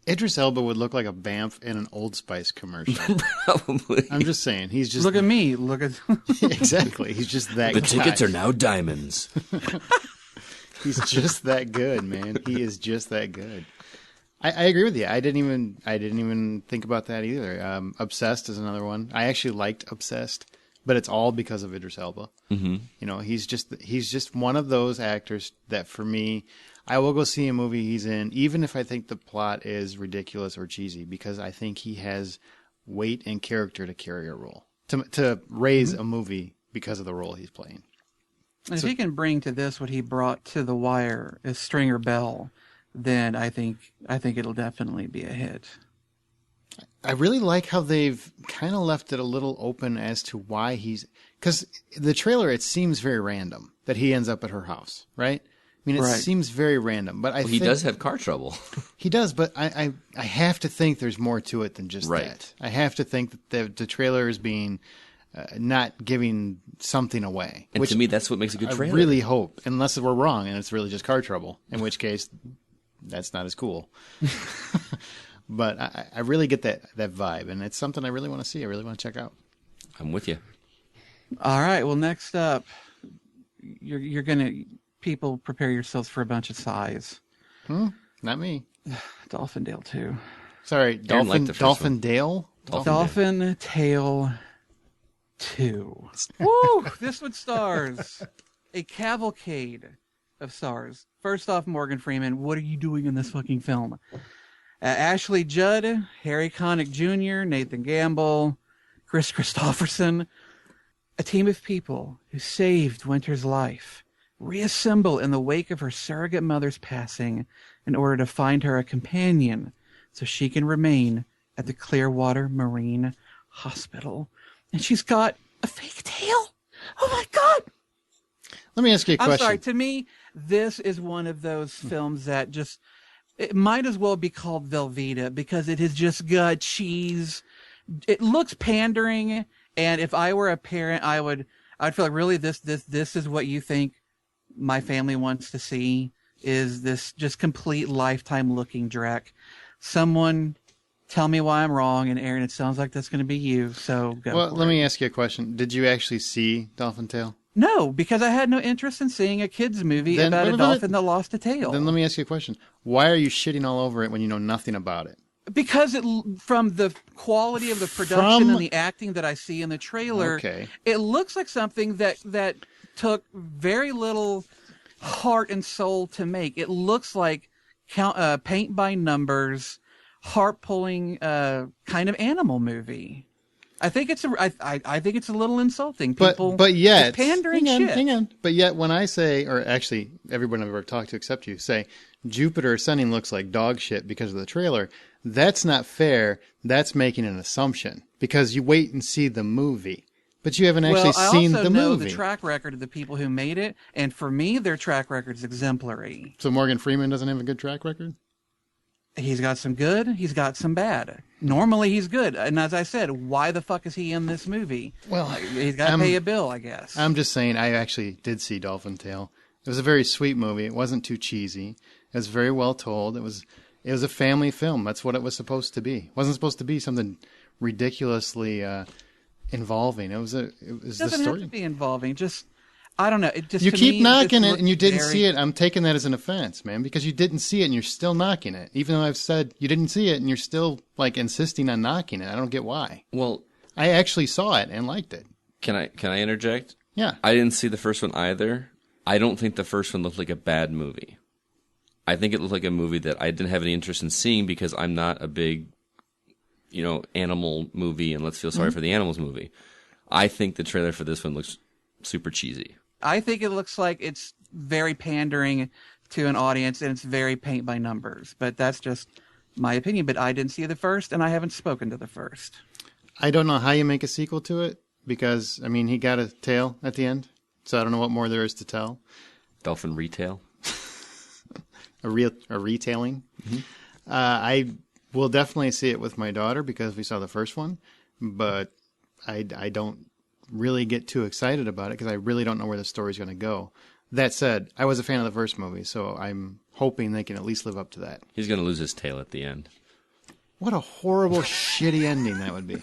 Idris Elba would look like a Banff in an Old Spice commercial. Probably. I'm just saying. He's just... Look at me. Look at... Exactly. He's just that The guy. tickets are now diamonds. He's just that good, man. He is just that good. I agree with you. I didn't even think about that either. Obsessed is another one. I actually liked Obsessed, but it's all because of Idris Elba. Mm-hmm. You know, he's just one of those actors that, for me, I will go see a movie he's in, even if I think the plot is ridiculous or cheesy, because I think he has weight and character to carry a role, to raise a movie because of the role he's playing. And if he can bring to this what he brought to The Wire as Stringer Bell, then I think it'll definitely be a hit. I really like how they've kind of left it a little open as to why because the trailer, it seems very random that he ends up at her house, right? I mean, it seems very random, but I think He does have car trouble. He does, but I have to think there's more to it than just Right. that. I have to think that the trailer is being not giving something away. And which to me, that's what makes a good trailer. I really hope, unless we're wrong and it's really just car trouble, in which case that's not as cool. But I really get that vibe, and it's something I really want to see. I really want to check out. I'm with you. All right. Well, next up, you're gonna people prepare yourselves for a bunch of sighs. Not me. Dolphin Dale 2. Sorry, Aaron liked the first Dolphin one. Dale? Dolphin Tale 2. Woo! This one stars a cavalcade of stars. First off, Morgan Freeman, what are you doing in this fucking film? Ashley Judd, Harry Connick Jr., Nathan Gamble, Chris Christopherson. A team of people who saved Winter's life reassemble in the wake of her surrogate mother's passing in order to find her a companion so she can remain at the Clearwater Marine Hospital. And she's got a fake tail. Oh my God. Let me ask you a question. I'm sorry. To me, this is one of those films that just, it might as well be called Velveeta because it has just got cheese. It looks pandering. And if I were a parent, I'd feel like, really, this is what you think my family wants to see, is this just complete Lifetime looking dreck. Someone tell me why I'm wrong. And Aaron, it sounds like that's going to be you. So go. Well, let me ask you a question. Did you actually see Dolphin Tale? No, because I had no interest in seeing a kids movie about a dolphin that lost a tail. Then let me ask you a question. Why are you shitting all over it when you know nothing about it? Because from the quality of the production and the acting that I see in the trailer, it looks like something that took very little heart and soul to make. It looks like paint by numbers, heart pulling kind of animal movie. I think it's a little insulting. People, but yet, it's pandering shit. Hang on. But yet, when I say, or actually, everyone I've ever talked to except you say, Jupiter Ascending looks like dog shit because of the trailer, that's not fair. That's making an assumption because you wait and see the movie, but you haven't actually seen the movie. I also know the track record of the people who made it, and for me, their track record is exemplary. So Morgan Freeman doesn't have a good track record? He's got some good, he's got some bad. Normally he's good. And as I said, why the fuck is he in this movie? Well, he's got to pay a bill, I guess. I'm just saying, I actually did see Dolphin Tale. It was a very sweet movie. It wasn't too cheesy. It was very well told. It was a family film. That's what it was supposed to be. It wasn't supposed to be something ridiculously involving. It was the story. It doesn't have to be involving. Just, I don't know. It just, you to keep me, knocking it and you didn't see it. I'm taking that as an offense, man, because you didn't see it and you're still knocking it. Even though I've said you didn't see it and you're still like insisting on knocking it. I don't get why. Well, I actually saw it and liked it. Can I interject? Yeah. I didn't see the first one either. I don't think the first one looked like a bad movie. I think it looked like a movie that I didn't have any interest in seeing because I'm not a big, animal movie and let's feel sorry for the animals movie. I think the trailer for this one looks super cheesy. I think it looks like it's very pandering to an audience and it's very paint by numbers. But that's just my opinion. But I didn't see the first and I haven't spoken to the first. I don't know how you make a sequel to it because, he got a tail at the end. so I don't know what more there is to tell. Dolphin retail. A retailing. Mm-hmm. I will definitely see it with my daughter because we saw the first one, but I don't really get too excited about it because I really don't know where the story's going to go. That said, I was a fan of the first movie, so I'm hoping they can at least live up to that. He's going to lose his tail at the end. What a horrible, shitty ending that would be.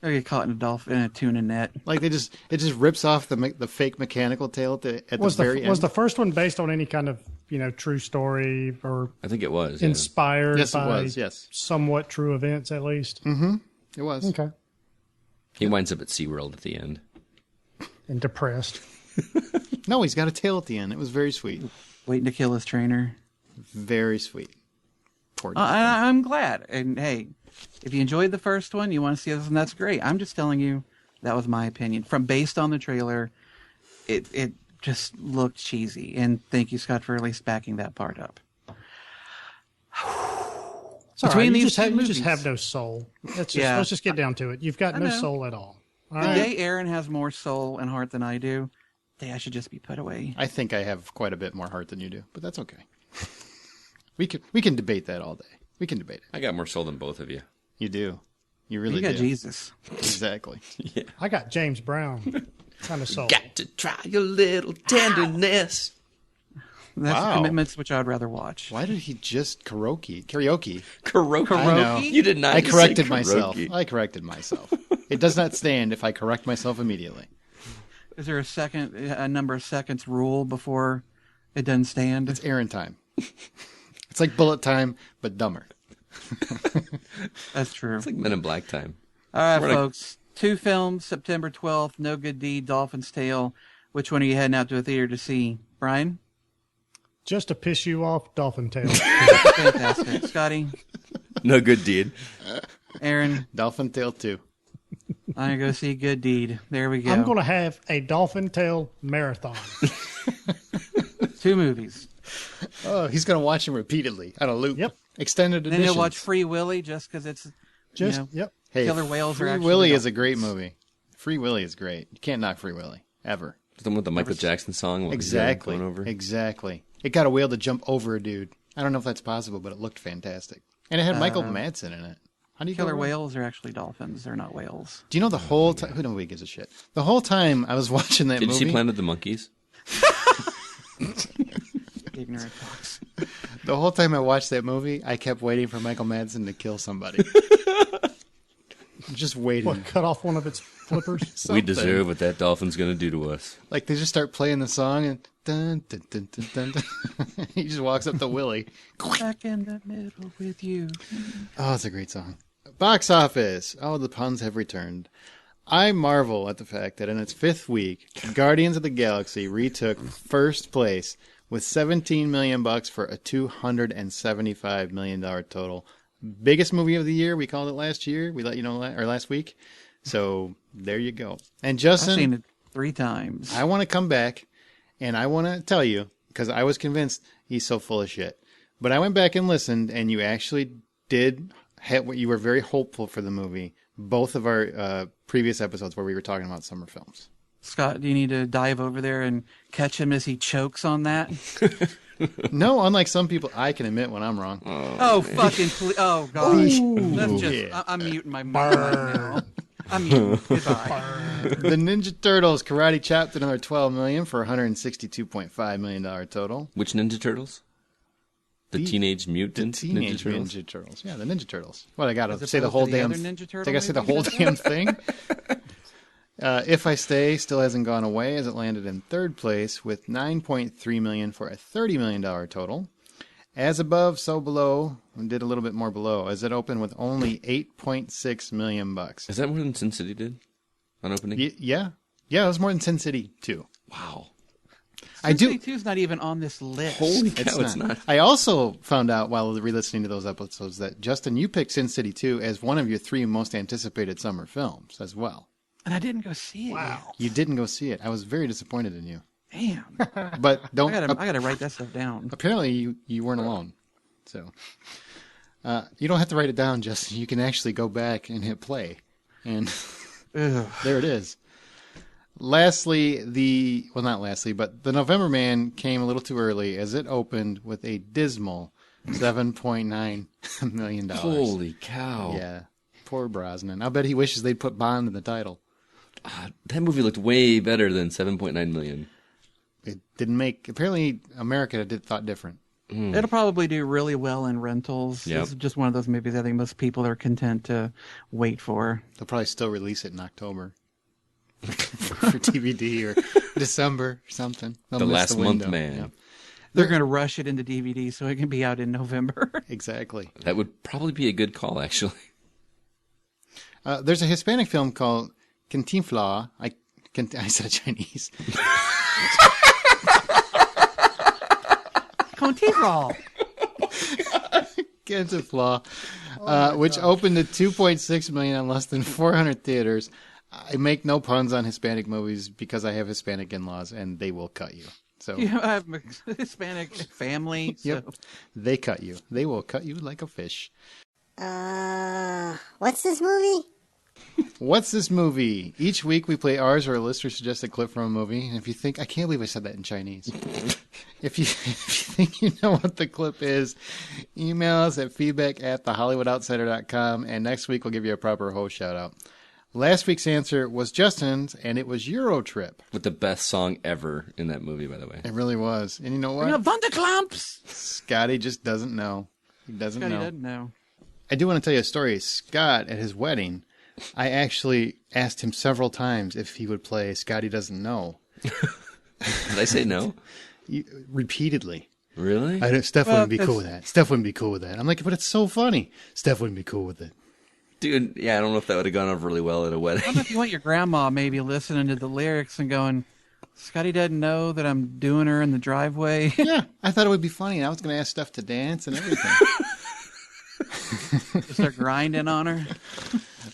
Or get caught in a tuna net. Like it just rips off the fake mechanical tail at the very end. Was the first one based on any kind of true story or I think it was inspired Yes, it by was. Yes, somewhat true events at least? Mm-hmm. It was. Okay. He winds up at SeaWorld at the end. And depressed. No, he's got a tail at the end. It was very sweet. Waiting to kill his trainer. Very sweet. Poor I'm glad. And hey, if you enjoyed the first one, you want to see this one, that's great. I'm just telling you, that was my opinion. Based on the trailer, it just looked cheesy. And thank you, Scott, for at least backing that part up. Between you just have no soul. Let's just get down to it. You've got no soul at all. The day Aaron has more soul and heart than I do, I should just be put away. I think I have quite a bit more heart than you do, but that's okay. We can debate that all day. We can debate it. I got more soul than both of you. You do. You really do. You got Jesus. Exactly. Yeah. I got James Brown kind of soul. Got to try your little tenderness. That's commitments which I'd rather watch. Why did he just karaoke? Karaoke. I know. You did not. I corrected myself. myself. It does not stand if I correct myself immediately. Is there a number of seconds rule before it doesn't stand? It's Aaron time. It's like bullet time, but dumber. That's true. It's like Men in Black time. All right, folks. 2 films, September 12th, No Good Deed, Dolphin's Tale. Which one are you heading out to a theater to see? Brian? Just to piss you off, Dolphin Tale. Fantastic. Scotty? No Good Deed. Aaron? Dolphin Tale 2. I'm going to go see Good Deed. There we go. I'm going to have a Dolphin Tale marathon. 2 movies. Oh, he's going to watch them repeatedly on a loop. Yep. Extended edition. Then you'll watch Free Willy just because it's Yep. Hey, killer whales Free are actually Willy dolphins. is a great movie. Free Willy is great. You can't knock Free Willy ever. The one with the Michael Jackson song. Exactly. Going over. Exactly. It got a whale to jump over a dude. I don't know if that's possible, but it looked fantastic. And it had Michael Madsen in it. How do you Killer go wrong? whales are actually dolphins. They're not whales. Do you know the whole time? Who nobody gives a shit. The whole time I was watching that Did movie. you see Planet of the Monkeys? Ignorant fox. The whole time I watched that movie, I kept waiting for Michael Madsen to kill somebody. Just waiting. What, cut off one of its flippers? We Something. deserve what that dolphin's going to do to us. Like they just start playing the song and dun dun dun dun dun. Dun. He just walks up to Willie. Back in the middle with you. Oh, it's a great song. Box office. Oh, the puns have returned. I marvel at the fact that in its 5th week, Guardians of the Galaxy retook first place with $17 million for a $275 million total. Biggest movie of the year. We called it last year. We let you know, or last week. So there you go. And Justin, I've seen it 3 times. I want to come back and I want to tell you, because I was convinced he's so full of shit. But I went back and listened, and you actually did. You were very hopeful for the movie. Both of our previous episodes where we were talking about summer films. Scott, do you need to dive over there and catch him as he chokes on that? No, unlike some people, I can admit when I'm wrong. Oh, fucking please. Oh, gosh. Let's just, Yeah. I'm muting my mic right now. I'm muting. Goodbye. The Ninja Turtles karate chopped another $12 million for a $162.5 million total. Which Ninja Turtles? The Teenage Mutant Teenage Ninja Turtles? Ninja Turtles. Yeah, the Ninja Turtles. What, I got to As say the opposed whole to the damn other Ninja Turtle I got to say the movie? whole damn thing. If I Stay still hasn't gone away as it landed in 3rd place with $9.3 million for a $30 million total. As Above, So Below, and did a little bit more below, as it opened with only $8.6 million. Is that more than Sin City did on opening? Yeah, it was more than Sin City 2. Wow. I do. Sin City 2 is not even on this list. Holy cow, it's not. I also found out while re-listening to those episodes that, Justin, you picked Sin City 2 as one of your 3 most anticipated summer films as well. And I didn't go see it. Wow. You didn't go see it. I was very disappointed in you. Damn. But don't. I gotta write that stuff down. Apparently, you weren't alone. So you don't have to write it down, Justin. You can actually go back and hit play, and there it is. Lastly, not lastly, but The November Man came a little too early as it opened with a dismal $7.9 million. Holy cow. Yeah. Poor Brosnan. I bet he wishes they'd put Bond in the title. That movie looked way better than 7.9 million. It didn't make... Apparently, America thought different. It'll probably do really well in rentals. Yep. It's just one of those movies I think most people are content to wait for. They'll probably still release it in October. for DVD or December or something. They'll The miss Last Month window. Man. Yep. They're going to rush it into DVD so it can be out in November. Exactly. That would probably be a good call, actually. There's a Hispanic film called Cantinflas. I said Chinese. Cantinflas. Cantinflas, which opened at 2.6 million on less than 400 theaters. I make no puns on Hispanic movies because I have Hispanic in-laws and they will cut you. So You have a Hispanic family. So. Yep, they cut you. They will cut you like a fish. What's this movie? What's this movie? Each week we play ours or a listener suggested clip from a movie. And if you think, I can't believe I said that in Chinese. If you think you know what the clip is, email us at feedback@thehollywoodoutsiders.com. And next week we'll give you a proper host shout out. Last week's answer was Justin's, and it was Eurotrip. With the best song ever in that movie, by the way. It really was. And you know what? Vanderklamps. Scotty just doesn't know. He doesn't Scotty know. doesn't know. I do want to tell you a story. Scott, at his wedding, I actually asked him several times if he would play Scotty Doesn't Know. Did I say no? Repeatedly. Really? Steph wouldn't be cool with that. Steph wouldn't be cool with that. I'm like, but it's so funny. Steph wouldn't be cool with it. Dude, yeah, I don't know if that would have gone over really well at a I wedding. don't know if you want your grandma maybe listening to the lyrics and going, Scotty doesn't know that I'm doing her in the driveway. Yeah, I thought it would be funny. And I was going to ask Steph to dance and everything. Start grinding on her.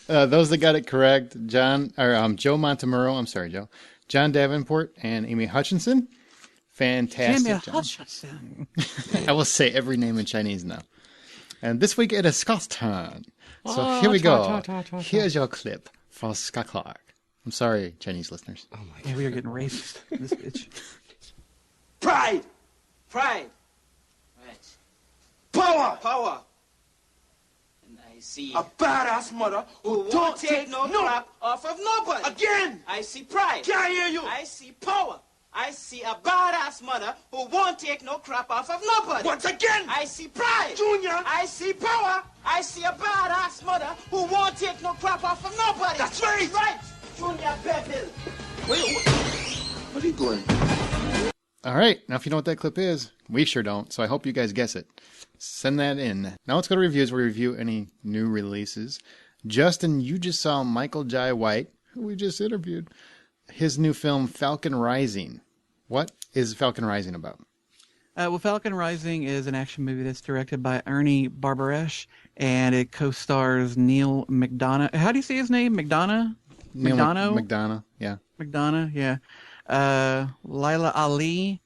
Those that got it correct, Joe Montemurro. I'm sorry, Joe. John Davenport and Amy Hutchinson. Fantastic. Jimmy job. Hutchinson. I will say every name in Chinese now. And this week it is Scott's turn. So here we go. Here's your clip for Scott Clark. I'm sorry, Chinese listeners. Oh my Yeah, we are getting racist. This bitch. Pride! Pride! Right. Power! Power! And I see a badass mother who don't take no crap off of nobody. Again! I see pride. Can't hear you. I see power. I see a badass mother who won't take no crap off of nobody. Once again! I see pride. Junior! I see power. I see a badass mother who won't take no crap off of nobody. That's right! Right! Junior Bevel. Wait, what are you doing? All right. Now, if you know what that clip is, we sure don't. So I hope you guys guess it. Send that in. Now let's go to reviews where we review any new releases. Justin, you just saw Michael Jai White, who we just interviewed, his new film, Falcon Rising. What is Falcon Rising about? Well, Falcon Rising is an action movie that's directed by Ernie Barbaresh, and it co-stars Neil McDonough. How do you say his name? McDonough? McDonough, yeah. McDonough, yeah. Lila Ali.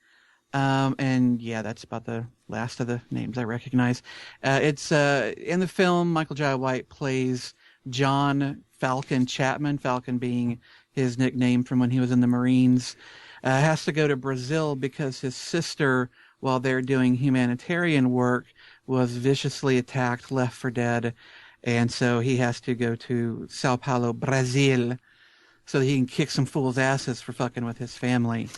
And yeah, that's about the last of the names I recognize. It's in the film, Michael Jai White plays John Falcon Chapman, Falcon being his nickname from when he was in the Marines. Has to go to Brazil because his sister, while they're doing humanitarian work, was viciously attacked, left for dead. And so he has to go to Sao Paulo, Brazil, so that he can kick some fools' asses for fucking with his family.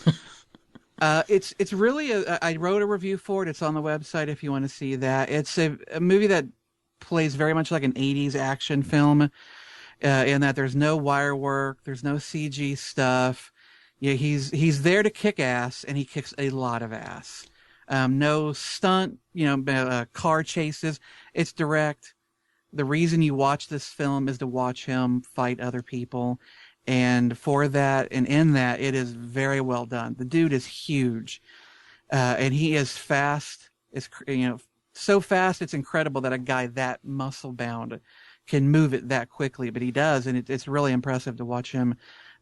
It's really I wrote a review for it. It's on the website if you want to see that. It's a movie that plays very much like an 80s action film, in that there's no wire work, there's no CG stuff. Yeah, he's there to kick ass, and he kicks a lot of ass. No stunt, car chases. It's direct. The reason you watch this film is to watch him fight other people. And for that, and in that, it is very well done. The dude is huge, and he is fast. It's so fast, it's incredible that a guy that muscle bound can move it that quickly. But he does, and it's really impressive to watch him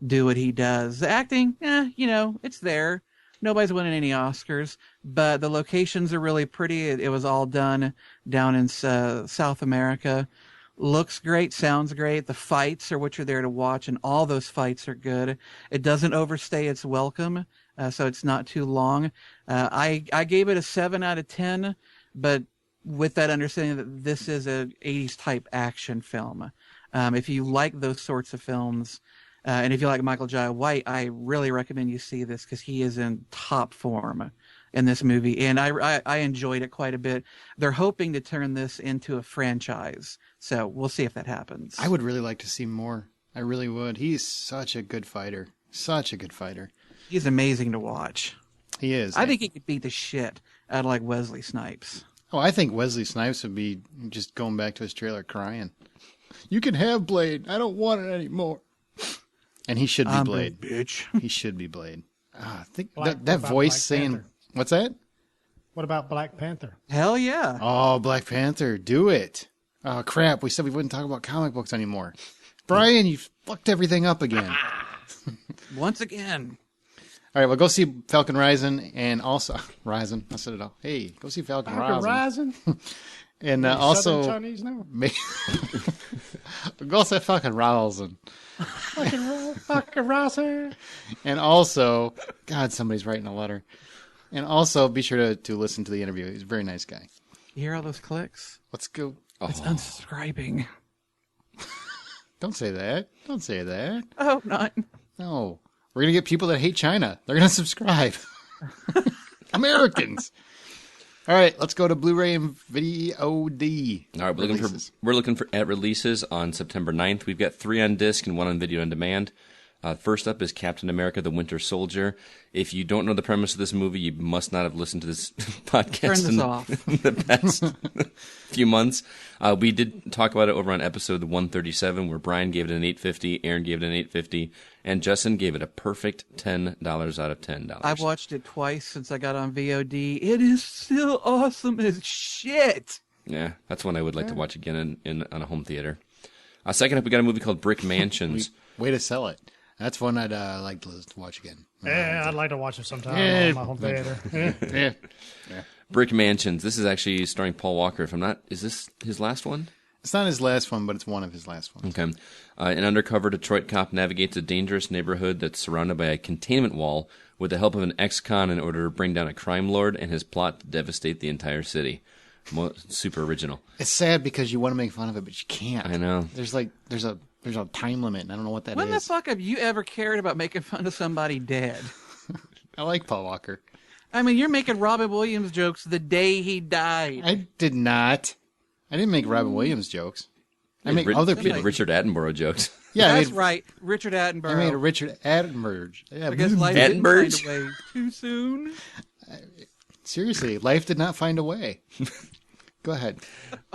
do what he does. The acting, it's there. Nobody's winning any Oscars, but the locations are really pretty. It was all done down in South America. looks great, sounds great. The fights are what you're there to watch, and all those fights are good. It doesn't overstay its welcome, so it's not too long. I gave it a 7 out of 10, but with that understanding that this is a 80s type action film. If you like those sorts of films, and if you like Michael Jai White, I really recommend you see this because he is in top form in this movie, and I enjoyed it quite a bit. They're hoping to turn this into a franchise, so we'll see if that happens. I would really like to see more. I really would. He's such a good fighter. Such a good fighter. He's amazing to watch. He is. I think he could beat the shit out of like Wesley Snipes. Oh, I think Wesley Snipes would be just going back to his trailer crying. You can have Blade. I don't want it anymore. And he should be Blade. Bitch. He should be Blade. I think What that about voice Black saying, Panther? what's that? What about Black Panther? Hell yeah. Oh, Black Panther. Do it. Oh, crap. We said we wouldn't talk about comic books anymore. Brian, you fucked everything up again. Once again. All right, well, go see Falcon Rising and also Rising. I said it all. Hey, go see Falcon Rising. And also, Chinese now. go see Falcon Rising. Fucking Rising. And also, God, somebody's writing a letter. And also, be sure to listen to the interview. He's a very nice guy. You hear all those clicks? Let's go. It's unsubscribing. Don't say that. Don't say that. I hope not. No. We're going to get people that hate China. They're going to subscribe. Americans. All right, let's go to Blu-ray and VOD. All right, we're looking at releases on September 9th. We've got 3 on disc and 1 on video on demand. First up is Captain America: The Winter Soldier. If you don't know the premise of this movie, you must not have listened to this podcast Turn this off. in the past few months. We did talk about it over on episode 137, where Brian gave it an 8.50, Aaron gave it an 8.50, and Justin gave it a perfect $10 out of $10. I've watched it twice since I got on VOD. It is still awesome as shit. Yeah, that's one I would like to watch again on a home theater. Second up, we got a movie called Brick Mansions. Way to sell it. That's one I'd like to watch again. Yeah, I'd like to watch it sometime on my home theater. Yeah. Brick Mansions. This is actually starring Paul Walker. Is this his last one? It's not his last one, but it's one of his last ones. Okay. An undercover Detroit cop navigates a dangerous neighborhood that's surrounded by a containment wall with the help of an ex-con in order to bring down a crime lord and his plot to devastate the entire city. Super original. It's sad because you want to make fun of it, but you can't. I know. There's a time limit, and I don't know what that is. When the fuck have you ever cared about making fun of somebody dead? I like Paul Walker. I mean, you're making Robin Williams jokes the day he died. I did not. I didn't make Robin Williams jokes. I make other people. Richard Attenborough jokes. Yeah, That's right. Richard Attenborough. I made a Richard Attenborough. Yeah, I guess life didn't Attenborough? find a way too soon. Seriously, life did not find a way. Go ahead.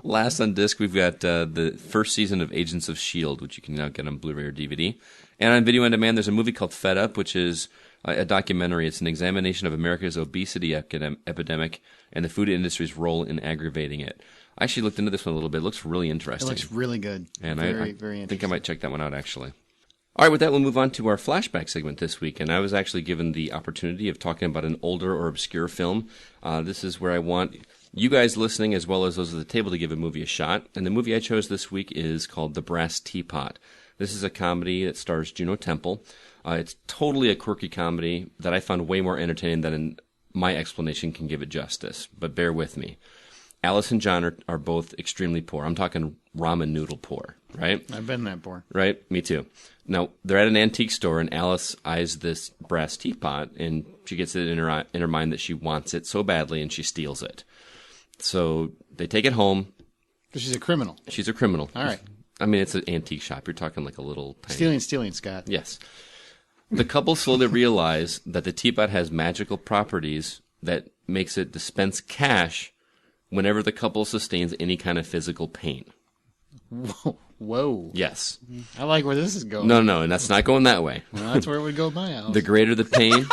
Last on disc, we've got the first season of Agents of S.H.I.E.L.D., which you can now get on Blu-ray or DVD. And on video on demand, there's a movie called Fed Up, which is a documentary. It's an examination of America's obesity epidemic and the food industry's role in aggravating it. I actually looked into this one a little bit. It looks really interesting. It looks really good. And very, I very interesting. think I might check that one out, actually. All right, with that, we'll move on to our flashback segment this week. And I was actually given the opportunity of talking about an older or obscure film. This is where I want you guys listening, as well as those at the table, to give a movie a shot. And the movie I chose this week is called The Brass Teapot. This is a comedy that stars Juno Temple. It's totally a quirky comedy that I found way more entertaining than my explanation can give it justice. But bear with me. Alice and John are both extremely poor. I'm talking ramen noodle poor, right? I've been that poor. Right? Me too. Now, they're at an antique store, and Alice eyes this brass teapot, and she gets it in her mind that she wants it so badly, and she steals it. So they take it home. Because she's a criminal. She's a criminal. All right. I mean, it's an antique shop. You're talking like a little tiny... Stealing, Scott. Yes. The couple slowly realize that the teapot has magical properties that makes it dispense cash whenever the couple sustains any kind of physical pain. Whoa. Yes. I like where this is going. No, and that's not going that way. Well, that's where it would go at my house. The greater the pain,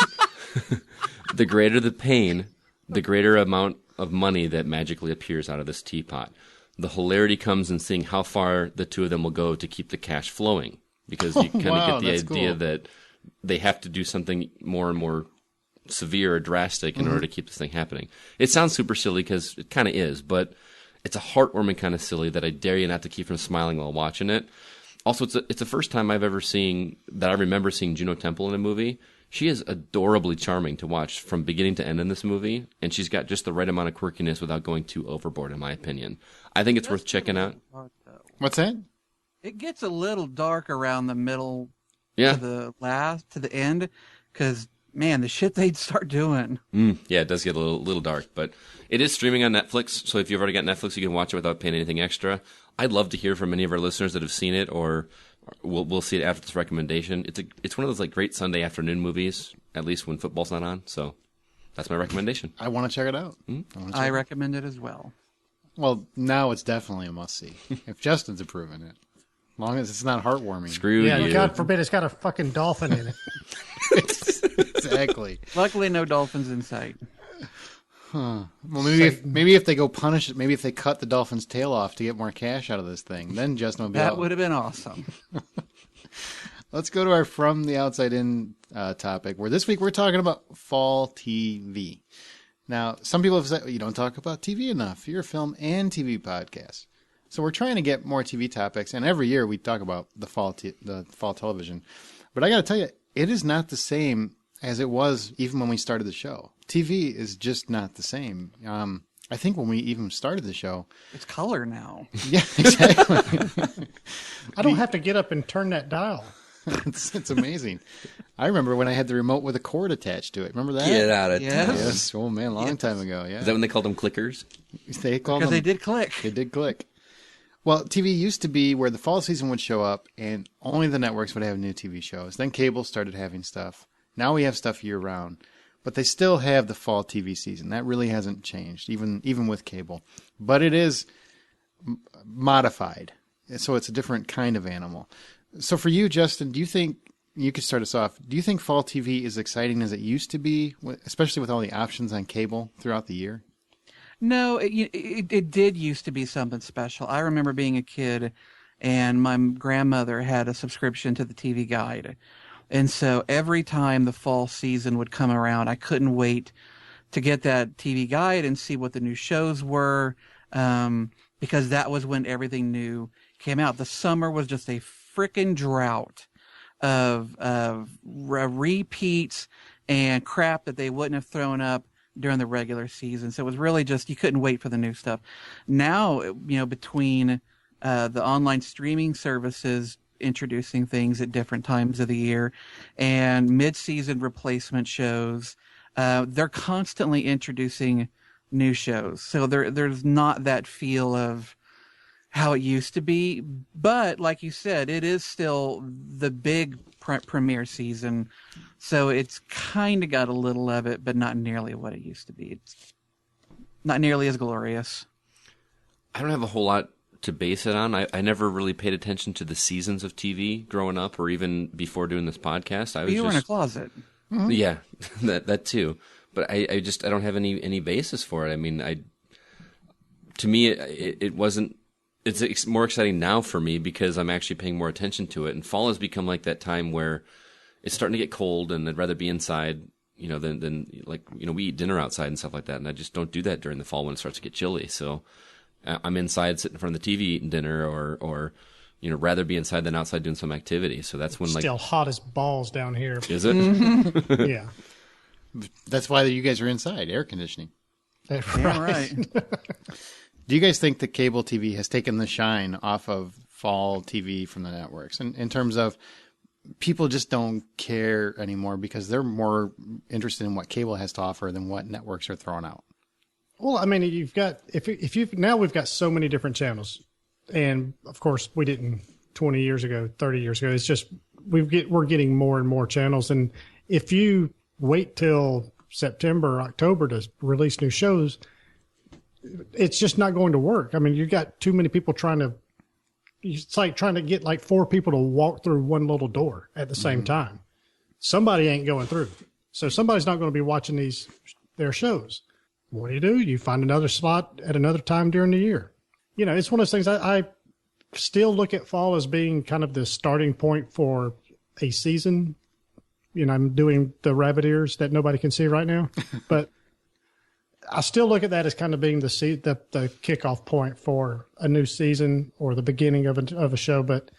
the greater amount of money that magically appears out of this teapot. The hilarity comes in seeing how far the two of them will go to keep the cash flowing, because you kind of get the idea that they have to do something more and more severe or drastic in order to keep this thing happening. It sounds super silly because it kind of is, but It's a heartwarming kind of silly that I dare you not to keep from smiling while watching it. Also, it's the first time I've ever seen that I remember seeing Juno Temple in a movie. She is adorably charming to watch from beginning to end in this movie, and she's got just the right amount of quirkiness without going too overboard, in my opinion. I think it's worth checking out. What's that? It gets a little dark around the middle Yeah. to the end, because, man, the shit they'd start doing. Yeah, it does get a little dark, but it is streaming on Netflix, so if you've already got Netflix, you can watch it without paying anything extra. I'd love to hear from any of our listeners that have seen it, or we'll see it after this recommendation. It's one of those like great Sunday afternoon movies, at least when football's not on, so that's my recommendation. I want to check it out. I recommend it as well. Well, now it's definitely a must-see. If Justin's approving it. As long as it's not heartwarming. Screw Yeah, you. God forbid it's got a fucking dolphin in it. Exactly. Luckily, no dolphins in sight. Well, maybe if they go punish it, maybe if they cut the dolphin's tail off to get more cash out of this thing, then Justin will be That out. would have been awesome. Let's go to our From the Outside In topic, where this week we're talking about fall TV. Now, some people have said, you don't talk about TV enough. You're a film and TV podcast. So we're trying to get more TV topics, and every year we talk about the fall television. But I got to tell you, it is not the same as it was even when we started the show. TV is just not the same. I think when we even started the show... It's color now. Yeah, exactly. I don't have to get up and turn that dial. It's amazing. I remember when I had the remote with a cord attached to it. Remember that? Get out of Yes. town. Yes. Oh, man, long time ago, yeah. Is that when they called them clickers? They called Because them... they did click. They did click. Well, TV used to be where the fall season would show up and only the networks would have new TV shows. Then cable started having stuff. Now we have stuff year-round. But they still have the fall TV season. That really hasn't changed, even with cable. But it is modified. So it's a different kind of animal. So for you, Justin, do you think, you could start us off, do you think fall TV is exciting as it used to be, especially with all the options on cable throughout the year? No, it did used to be something special. I remember being a kid, and my grandmother had a subscription to the TV Guide. And so every time the fall season would come around, I couldn't wait to get that TV Guide and see what the new shows were, because that was when everything new came out. The summer was just a frickin' drought of repeats and crap that they wouldn't have thrown up during the regular season. So it was really just, you couldn't wait for the new stuff. Now, between the online streaming services introducing things at different times of the year and mid-season replacement shows, they're constantly introducing new shows. So there's not that feel of how it used to be. But like you said, it is still the big premiere season. So it's kind of got a little of it, but not nearly what it used to be. It's not nearly as glorious. I don't have a whole lot to base it on. I never really paid attention to the seasons of TV growing up or even before doing this podcast. You were in a closet. Mm-hmm. Yeah, that too. But I don't have any basis for it. I mean, to me, it wasn't. It's more exciting now for me because I'm actually paying more attention to it. And fall has become like that time where it's starting to get cold, and I'd rather be inside, than we eat dinner outside and stuff like that. And I just don't do that during the fall when it starts to get chilly. So I'm inside sitting in front of the TV eating dinner, or rather be inside than outside doing some activity. So that's when Still hot as balls down here. Is it? Yeah. That's why you guys are inside, air conditioning. Yeah, right. Do you guys think that cable TV has taken the shine off of fall TV from the networks? And in terms of people just don't care anymore because they're more interested in what cable has to offer than what networks are throwing out. Well, I mean, you've got now we've got so many different channels, and of course we didn't 20 years ago, 30 years ago. It's just we're getting more and more channels, and if you wait till September, October to release new shows, it's just not going to work. I mean, you got too many people it's like trying to get like 4 people to walk through one little door at the same time. Somebody ain't going through. So somebody's not going to be watching their shows. What do? You find another slot at another time during the year. It's one of those things I still look at fall as being kind of the starting point for a season. I'm doing the rabbit ears that nobody can see right now, but I still look at that as kind of being the kickoff point for a new season or the beginning of a show. But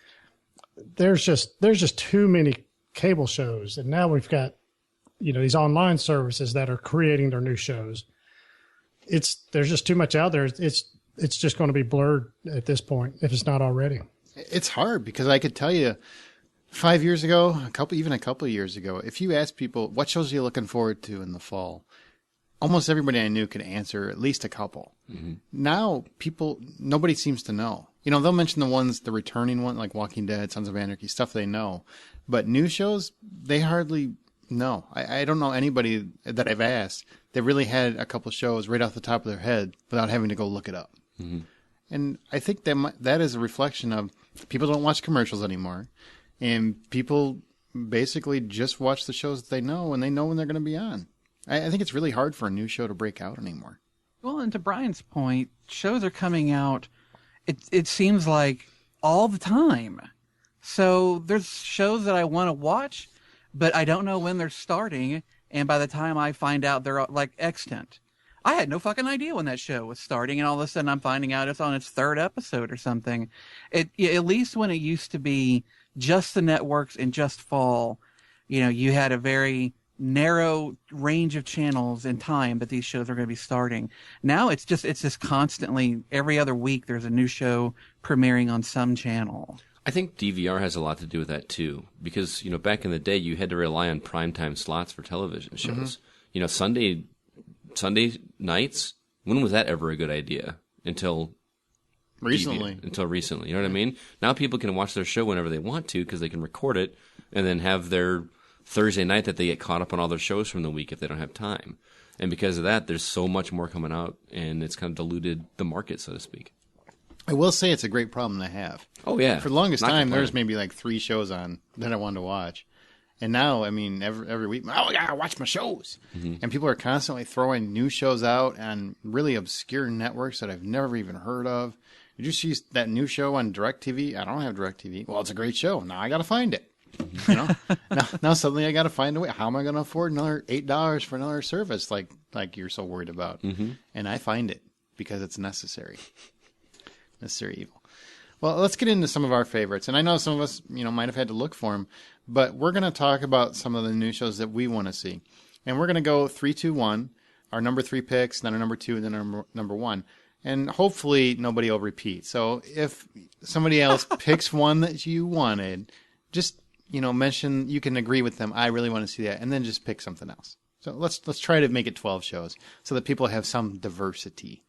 there's just too many cable shows, and now we've got these online services that are creating their new shows. There's just too much out there. It's just going to be blurred at this point if it's not already. It's hard because I could tell you 5 years ago, a couple of years ago, if you asked people what shows are you looking forward to in the fall, almost everybody I knew could answer at least a couple. Mm-hmm. Now nobody seems to know. They'll mention the returning one, like Walking Dead, Sons of Anarchy, stuff they know. But new shows, they hardly know. I don't know anybody that I've asked that really had a couple shows right off the top of their head without having to go look it up. Mm-hmm. And I think that is a reflection of people don't watch commercials anymore. And people basically just watch the shows that they know, and they know when they're going to be on. I think it's really hard for a new show to break out anymore. Well, and to Brian's point, shows are coming out, it seems like, all the time. So there's shows that I want to watch, but I don't know when they're starting, and by the time I find out, they're like extant. I had no fucking idea when that show was starting, and all of a sudden I'm finding out it's on its third episode or something. At least when it used to be just the networks and just fall, you had a very narrow range of channels and time that these shows are going to be starting. Now it's just constantly, every other week there's a new show premiering on some channel. I think DVR has a lot to do with that too, because back in the day you had to rely on primetime slots for television shows. Mm-hmm. Sunday nights, when was that ever a good idea? Until recently. You know what I mean? Now people can watch their show whenever they want to because they can record it and then have their Thursday night that they get caught up on all their shows from the week if they don't have time. And because of that, there's so much more coming out, and it's kind of diluted the market, so to speak. I will say it's a great problem to have. Oh, yeah. For the longest time, there's maybe like 3 shows on that I wanted to watch. And now, I mean, every week, I gotta watch my shows. Mm-hmm. And people are constantly throwing new shows out on really obscure networks that I've never even heard of. Did you see that new show on DirecTV? I don't have DirecTV. Well, it's a great show. Now I gotta find it. Now suddenly I gotta find a way. How am I gonna afford another $8 for another service like you're so worried about? Mm-hmm. And I find it because it's necessary. Necessary evil. Well, let's get into some of our favorites. And I know some of us, might have had to look for them, but we're going to talk about some of the new shows that we want to see. And we're going to go 3, 2, 1, our number 3 picks, then our number 2, and then our number 1. And hopefully nobody will repeat. So if somebody else picks one that you wanted, just, mention, you can agree with them. I really want to see that. And then just pick something else. So let's try to make it 12 shows so that people have some diversity.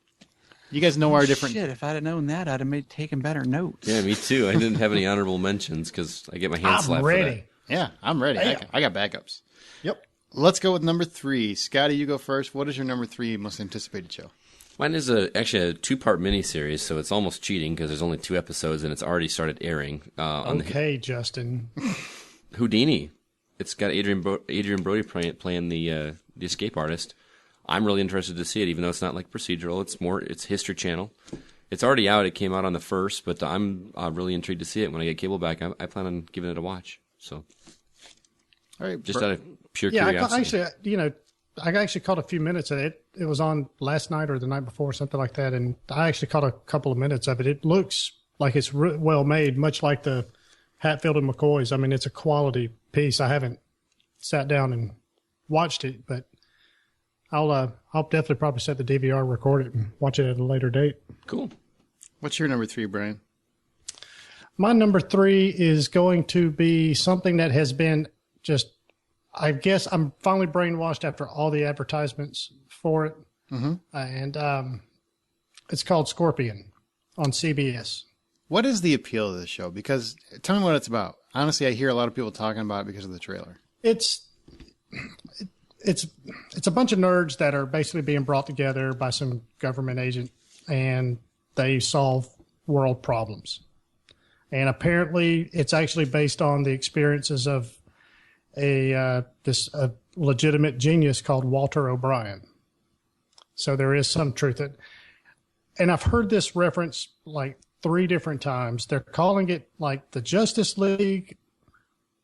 You guys know our different... Shit, if I'd have known that, I'd have taken better notes. Yeah, me too. I didn't have any honorable mentions because I get my hand slapped for that. Yeah, I'm ready. I got backups. Yep. Let's go with number 3. Scotty, you go first. What is your number 3 most anticipated show? Mine is actually a 2-part miniseries, so it's almost cheating because there's only 2 episodes and it's already started airing. Justin. Houdini. It's got Adrian Brody playing the escape artist. I'm really interested to see it, even though it's not like procedural. It's History Channel. It's already out. It came out on the 1st, but I'm really intrigued to see it. When I get cable back, I plan on giving it a watch. So, all right, just out of pure curiosity. I actually caught a few minutes of it. It was on last night or the night before, something like that, and I actually caught a couple of minutes of it. It looks like it's well made, much like the Hatfield and McCoys. I mean, it's a quality piece. I haven't sat down and watched it, but I'll definitely probably set the DVR, record it, and watch it at a later date. Cool. What's your number 3, Brian? My number 3 is going to be something that has been just, I guess I'm finally brainwashed after all the advertisements for it. Mm-hmm. And it's called Scorpion on CBS. What is the appeal of this show? Because tell me what it's about. Honestly, I hear a lot of people talking about it because of the trailer. It's a bunch of nerds that are basically being brought together by some government agent, and they solve world problems. And apparently, it's actually based on the experiences of a legitimate genius called Walter O'Brien. So there is some truth to it. And I've heard this reference like 3 different times. They're calling it like the Justice League.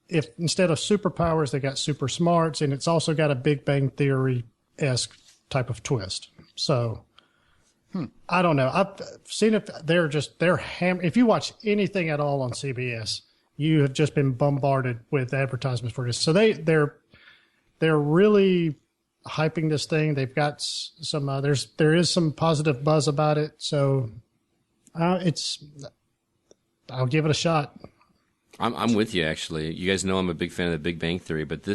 If instead of superpowers, they got super smarts, and it's also got a Big Bang Theory-esque type of twist. So I don't know. I've seen it. They're if you watch anything at all on CBS, you have just been bombarded with advertisements for this. So they're really hyping this thing. They've got some there is some positive buzz about it. So I'll give it a shot. I'm with you, actually. You guys know I'm a big fan of The Big Bang Theory, but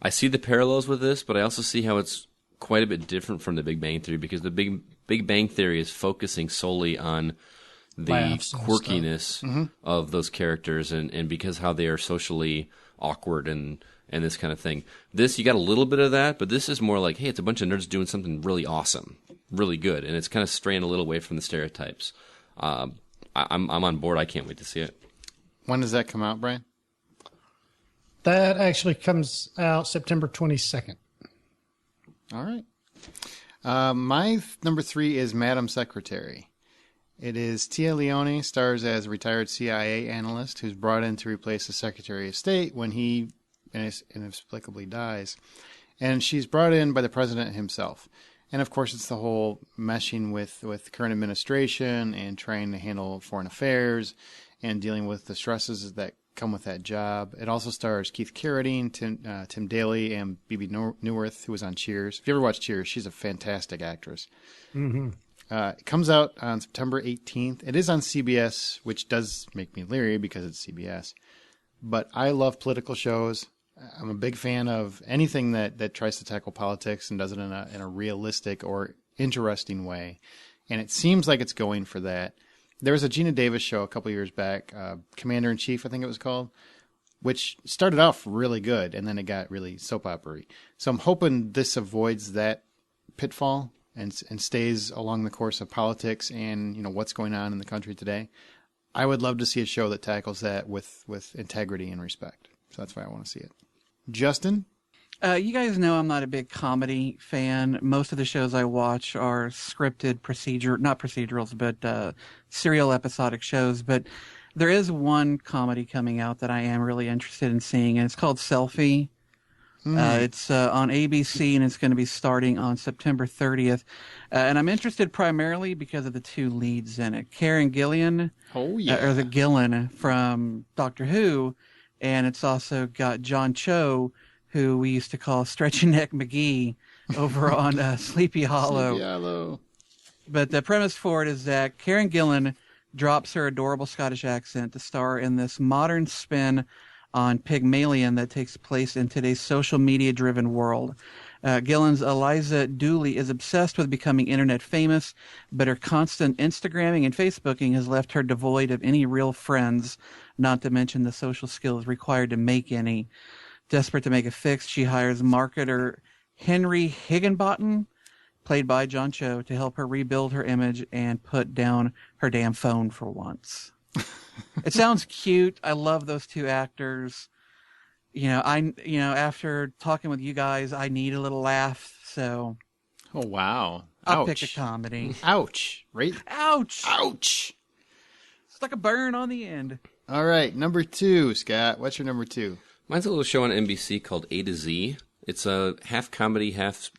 I see the parallels with this, but I also see how it's quite a bit different from The Big Bang Theory, because The Big Bang Theory is focusing solely on the quirkiness of those characters and because how they are socially awkward and this kind of thing. This, you got a little bit of that, but this is more like, hey, it's a bunch of nerds doing something really awesome, really good, and it's kind of straying a little away from the stereotypes. I'm on board. I can't wait to see it. When does that come out, Brian? That actually comes out September 22nd. All right. My number 3 is Madam Secretary. It is Tia Leone, stars as a retired CIA analyst who's brought in to replace the Secretary of State when he inexplicably dies. And she's brought in by the president himself. And, of course, it's the whole meshing with current administration and trying to handle foreign affairs and dealing with the stresses that come with that job. It also stars Keith Carradine, Tim Daly, and Bebe Neuwirth, who was on Cheers. If you ever watched Cheers, she's a fantastic actress. Mm-hmm. It comes out on September 18th. It is on CBS, which does make me leery because it's CBS. But I love political shows. I'm a big fan of anything that tries to tackle politics and does it in a realistic or interesting way. And it seems like it's going for that. There was a Gina Davis show a couple years back, Commander-in-Chief, I think it was called, which started off really good, and then it got really soap opera-y. So I'm hoping this avoids that pitfall and stays along the course of politics and what's going on in the country today. I would love to see a show that tackles that with integrity and respect. So that's why I want to see it. Justin? You guys know I'm not a big comedy fan. Most of the shows I watch are scripted not procedurals, but serial episodic shows. But there is one comedy coming out that I am really interested in seeing, and it's called Selfie. It's on ABC, and it's going to be starting on September 30th. And I'm interested primarily because of the two leads in it. Karen Gillan, or the Gillan from Doctor Who, and it's also got John Cho, who we used to call Stretchy Neck McGee over on Sleepy Hollow. Sleepy Hollow. But the premise for it is that Karen Gillan drops her adorable Scottish accent to star in this modern spin on Pygmalion that takes place in today's social media-driven world. Gillan's Eliza Dooley is obsessed with becoming internet famous, but her constant Instagramming and Facebooking has left her devoid of any real friends, not to mention the social skills required to make any. Desperate to make a fix, she hires marketer Henry Higginbottom, played by John Cho, to help her rebuild her image and put down her damn phone for once. It sounds cute. I love those two actors. After talking with you guys, I need a little laugh, so. Oh, wow. I'll pick a comedy. Ouch. Right? Ouch. Ouch. It's like a burn on the end. All right. Number 2, Scott. What's your number 2? Mine's a little show on NBC called A to Z. It's a half comedy, half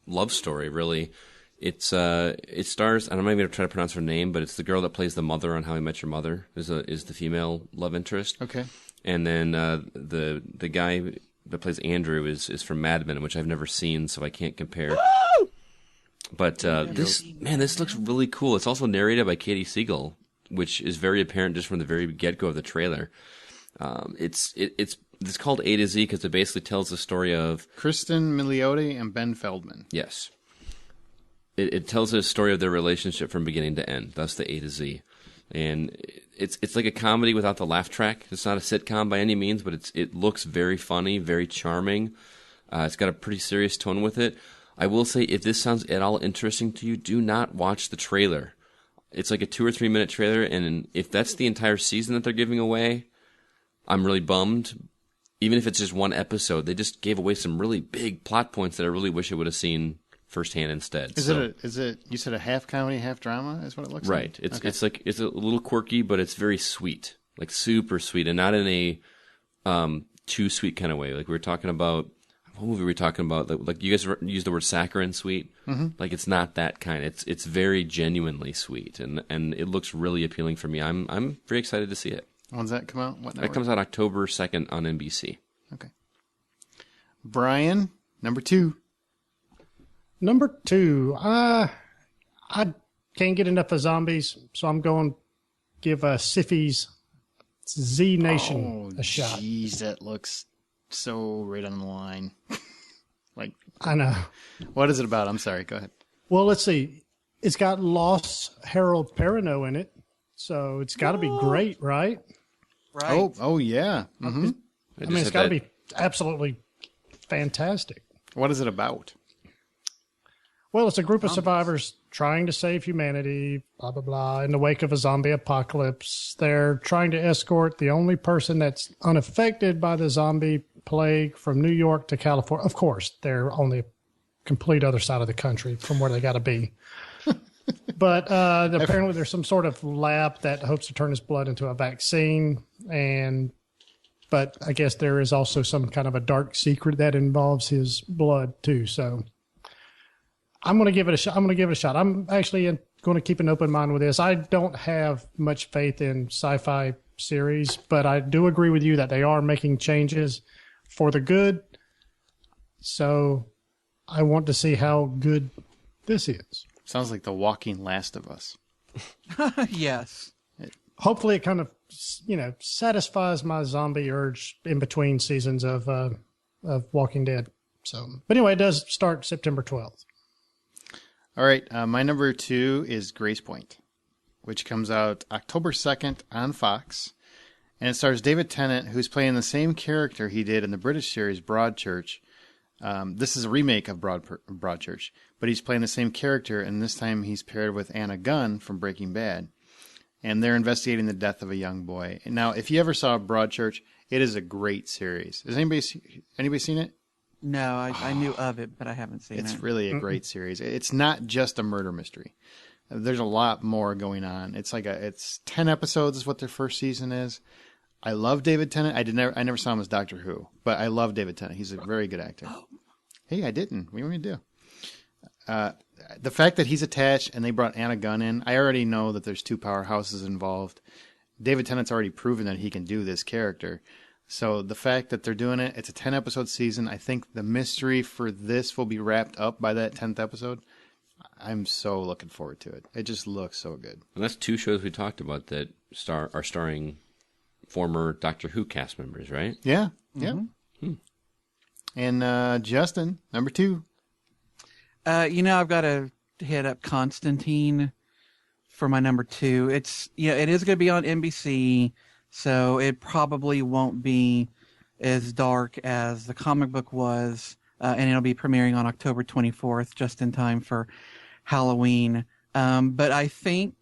love story, really. It stars, I'm not even going to try to pronounce her name, but it's the girl that plays the mother on How I Met Your Mother, is the female love interest. Okay. And then the guy that plays Andrew is from Mad Men, which I've never seen, so I can't compare. Woo! But this looks really cool. It's also narrated by Katie Siegel, which is very apparent just from the very get-go of the trailer. It's called A to Z because it basically tells the story of Kristen Milioti and Ben Feldman. Yes. It tells a story of their relationship from beginning to end. That's the A to Z. And it's like a comedy without the laugh track. It's not a sitcom by any means, but it looks very funny, very charming. It's got a pretty serious tone with it. I will say, if this sounds at all interesting to you, do not watch the trailer. It's like a 2 or 3 minute trailer, and if that's the entire season that they're giving away, I'm really bummed. Even if it's just one episode, they just gave away some really big plot points that I really wish I would have seen firsthand instead. Is it you said a half comedy, half drama is what it looks like? Right. It's a little quirky, but it's very sweet. Like super sweet, and not in a too sweet kind of way. Like we were talking about, what movie were we talking about? Like you guys used the word saccharine sweet. Like it's not that kind. It's very genuinely sweet, and it looks really appealing for me. I'm very excited to see it. When's that come out? What network? It comes out October 2nd on NBC. Okay. Brian, number 2. Number 2, I can't get enough of zombies, so I'm going to give Syfy's Z Nation a shot. Jeez, that looks so right on the line. Like, I know. What is it about? I'm sorry. Go ahead. Well, let's see. It's got Lost Harold Perrineau in it, so it's got to be great, right? Right. Oh yeah. Mm-hmm. I mean, it's got to be absolutely fantastic. What is it about? Well, it's a group of survivors trying to save humanity, blah, blah, blah, in the wake of a zombie apocalypse. They're trying to escort the only person that's unaffected by the zombie plague from New York to California. Of course, they're on the complete other side of the country from where they got to be. But apparently there's some sort of lab that hopes to turn his blood into a vaccine. But I guess there is also some kind of a dark secret that involves his blood too. So I'm going to give it a shot. I'm actually going to keep an open mind with this. I don't have much faith in sci-fi series, but I do agree with you that they are making changes for the good. So I want to see how good this is. Sounds like The Walking Last of Us. Yes. Hopefully it kind of, satisfies my zombie urge in between seasons of Walking Dead. So, but anyway, it does start September 12th. All right. My number 2 is Grace Point, which comes out October 2nd on Fox. And it stars David Tennant, who's playing the same character he did in the British series Broadchurch. This is a remake of Broadchurch, but he's playing the same character, and this time he's paired with Anna Gunn from Breaking Bad. And they're investigating the death of a young boy. And now, if you ever saw Broadchurch, it is a great series. Has anybody seen it? No, I knew of it, but I haven't seen it. It's really a great series. It's not just a murder mystery. There's a lot more going on. It's 10 episodes is what their first season is. I love David Tennant. I never saw him as Doctor Who, but I love David Tennant. He's a very good actor. Hey, I didn't. What do you want me to do? The fact that he's attached and they brought Anna Gunn in, I already know that there's 2 powerhouses involved. David Tennant's already proven that he can do this character. So the fact that they're doing it, it's a 10-episode season. I think the mystery for this will be wrapped up by that 10th episode. I'm so looking forward to it. It just looks so good. And that's 2 shows we talked about that are starring former Doctor Who cast members, right? Yeah. Mm-hmm. Yeah. And Justin, number 2. I've got to hit up Constantine for my number 2. It is going to be on NBC, so it probably won't be as dark as the comic book was, and it'll be premiering on October 24th, just in time for Halloween. But I think,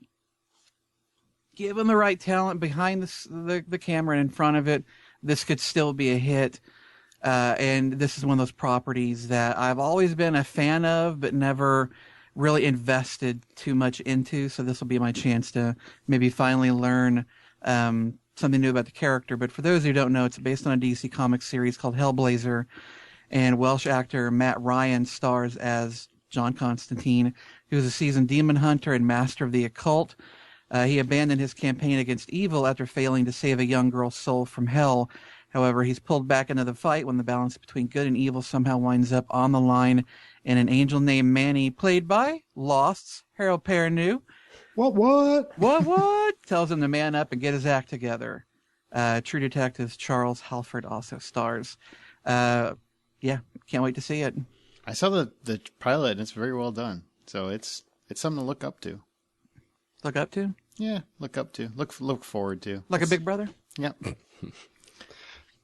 given the right talent behind the camera and in front of it, this could still be a hit. And this is one of those properties that I've always been a fan of, but never really invested too much into. So this will be my chance to maybe finally learn something new about the character. But for those who don't know, it's based on a DC Comics series called Hellblazer, and Welsh actor Matt Ryan stars as John Constantine, who is a seasoned demon hunter and master of the occult. He abandoned his campaign against evil after failing to save a young girl's soul from hell. However, he's pulled back into the fight when the balance between good and evil somehow winds up on the line, and an angel named Manny, played by Lost's Harold Perrineau, what tells him to man up and get his act together. True Detective's Charles Halford also stars. Can't wait to see it. I saw the pilot, and it's very well done. So it's something to look up to. Look up to? Yeah, look up to. Look forward to. Like a big brother? Yep.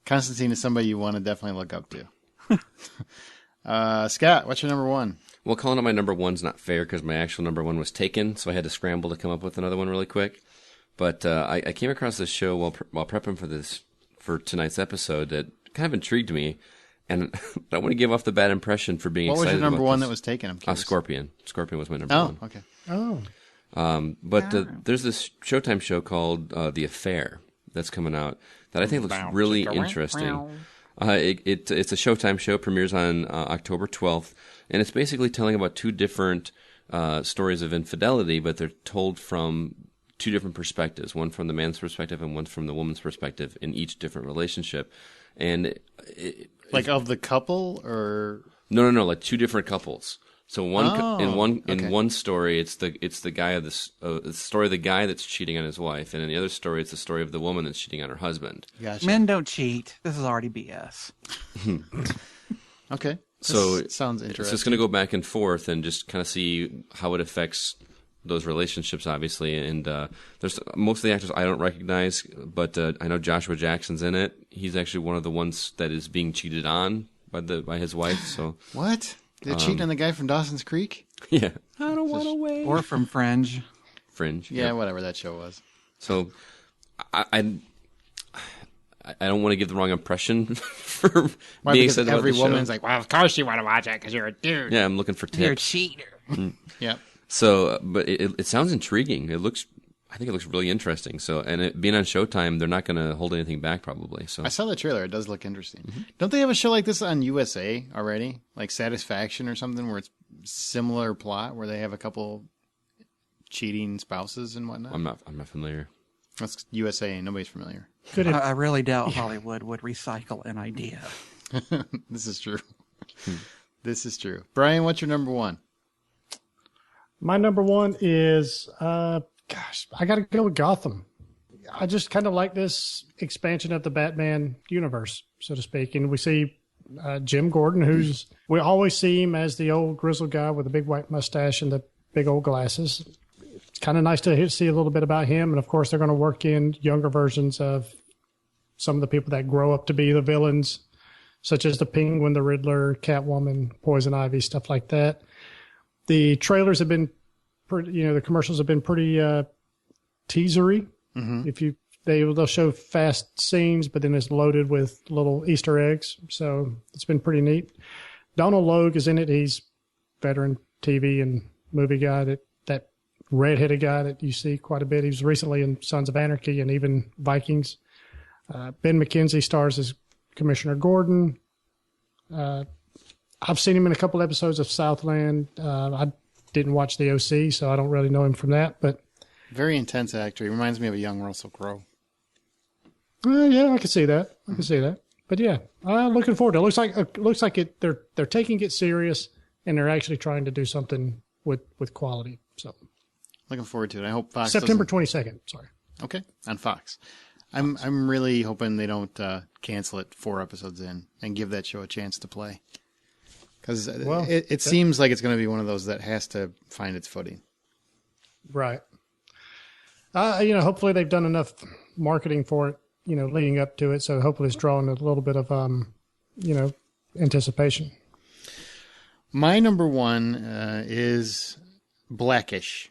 Constantine is somebody you want to definitely look up to. Scott, what's your number 1? Well, calling out my number 1's not fair because my actual number 1 was taken, so I had to scramble to come up with another one really quick. But I came across this show while prepping for tonight's episode that kind of intrigued me, and I don't want to give off the bad impression for being excited. What was your number about 1 this. that was taken? I'm curious. Scorpion. Scorpion was my number 1. Oh, okay. Oh. There's this Showtime show called The Affair that's coming out that I think looks really interesting. It's a Showtime show, premieres on October 12th. And it's basically telling about two different stories of infidelity, but they're told from two different perspectives, one from the man's perspective and one from the woman's perspective in each different relationship. And of the couple, or no, like two different couples. So in okay. one story, it's the guy of the story of the guy that's cheating on his wife, and in the other story, it's the story of the woman that's cheating on her husband. Gotcha. Men don't cheat. This is already BS. Okay. So this sounds interesting. So it's going to go back and forth and just kind of see how it affects those relationships, obviously. And there's most of the actors I don't recognize, but I know Joshua Jackson's in it. He's actually one of the ones that is being cheated on by his wife. So what? They're cheating on the guy from Dawson's Creek? Yeah. I don't want to wait. Or from Fringe. Fringe. Yeah, whatever that show was. So I don't want to give the wrong impression for being excited about the show. Every woman's like, well, of course you want to watch it because you're a dude. Yeah, I'm looking for tips. You're a cheater. Yeah. So, but it sounds intriguing. I think it looks really interesting. So, and it being on Showtime, they're not going to hold anything back probably. So I saw the trailer. It does look interesting. Mm-hmm. Don't they have a show like this on USA already? Like Satisfaction or something, where it's similar plot, where they have a couple cheating spouses and whatnot? I'm not familiar. That's USA, and nobody's familiar. I really doubt Hollywood would recycle an idea. This is true. This is true. Brian, what's your number one? My number one is, I got to go with Gotham. I just kind of like this expansion of the Batman universe, so to speak. And we see Jim Gordon, we always see him as the old grizzled guy with the big white mustache and the big old glasses. It's kind of nice to see a little bit about him. And, of course, they're going to work in younger versions of some of the people that grow up to be the villains, such as the Penguin, the Riddler, Catwoman, Poison Ivy, stuff like that. The trailers have been the commercials have been pretty teasery. Mm-hmm. They'll show fast scenes, but then it's loaded with little Easter eggs. So it's been pretty neat. Donald Logue is in it. He's veteran TV and movie guy, that redheaded guy that you see quite a bit. He was recently in Sons of Anarchy and even Vikings. Ben McKenzie stars as Commissioner Gordon. I've seen him in a couple episodes of Southland. I didn't watch the OC, so I don't really know him from that. But very intense actor. He reminds me of a young Russell Crowe. Yeah, I can see that. But yeah, I'm looking forward to it. It looks like they're taking it serious, and they're actually trying to do something with quality. So looking forward to it. I hope Fox September 22nd. Sorry. Okay, on Fox. I'm really hoping they don't cancel it 4 episodes in and give that show a chance to play. Because it seems like it's going to be one of those that has to find its footing. Right. Hopefully they've done enough marketing for it, leading up to it. So hopefully it's drawing a little bit of, anticipation. My number one is Blackish.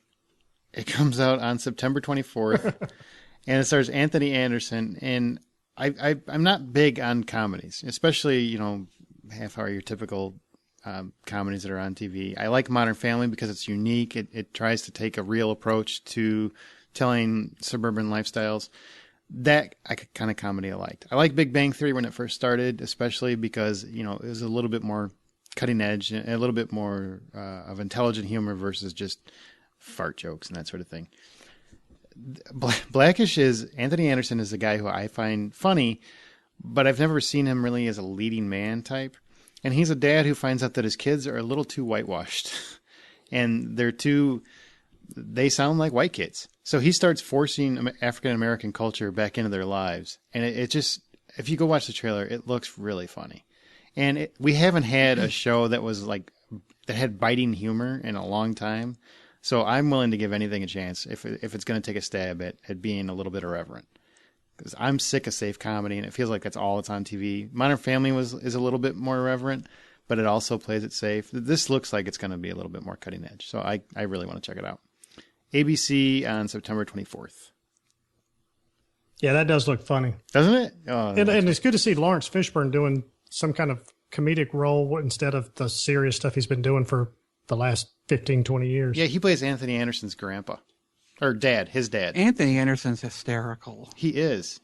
It comes out on September 24th, and it stars Anthony Anderson. And I'm not big on comedies, especially, half hour, your typical comedies that are on TV. I like Modern Family because it's unique. It tries to take a real approach to telling suburban lifestyles. That kind of comedy I liked. I like Big Bang Theory when it first started, especially because, it was a little bit more cutting edge and a little bit more of intelligent humor versus just fart jokes and that sort of thing. Blackish is, Anthony Anderson is the guy who I find funny, but I've never seen him really as a leading man type. And he's a dad who finds out that his kids are a little too whitewashed and they sound like white kids. So he starts forcing African-American culture back into their lives. And it just, if you go watch the trailer, it looks really funny. And we haven't had a show that that had biting humor in a long time. So I'm willing to give anything a chance if it's going to take a stab at being a little bit irreverent. Because I'm sick of safe comedy, and it feels like that's all that's on TV. Modern Family is a little bit more irreverent, but it also plays it safe. This looks like it's going to be a little bit more cutting edge, so I really want to check it out. ABC on September 24th. Yeah, that does look funny. Doesn't it? Oh, and it's good to see Lawrence Fishburne doing some kind of comedic role instead of the serious stuff he's been doing for the last 15, 20 years. Yeah, he plays Anthony Anderson's grandpa. Or dad, his dad. Anthony Anderson's hysterical. He is.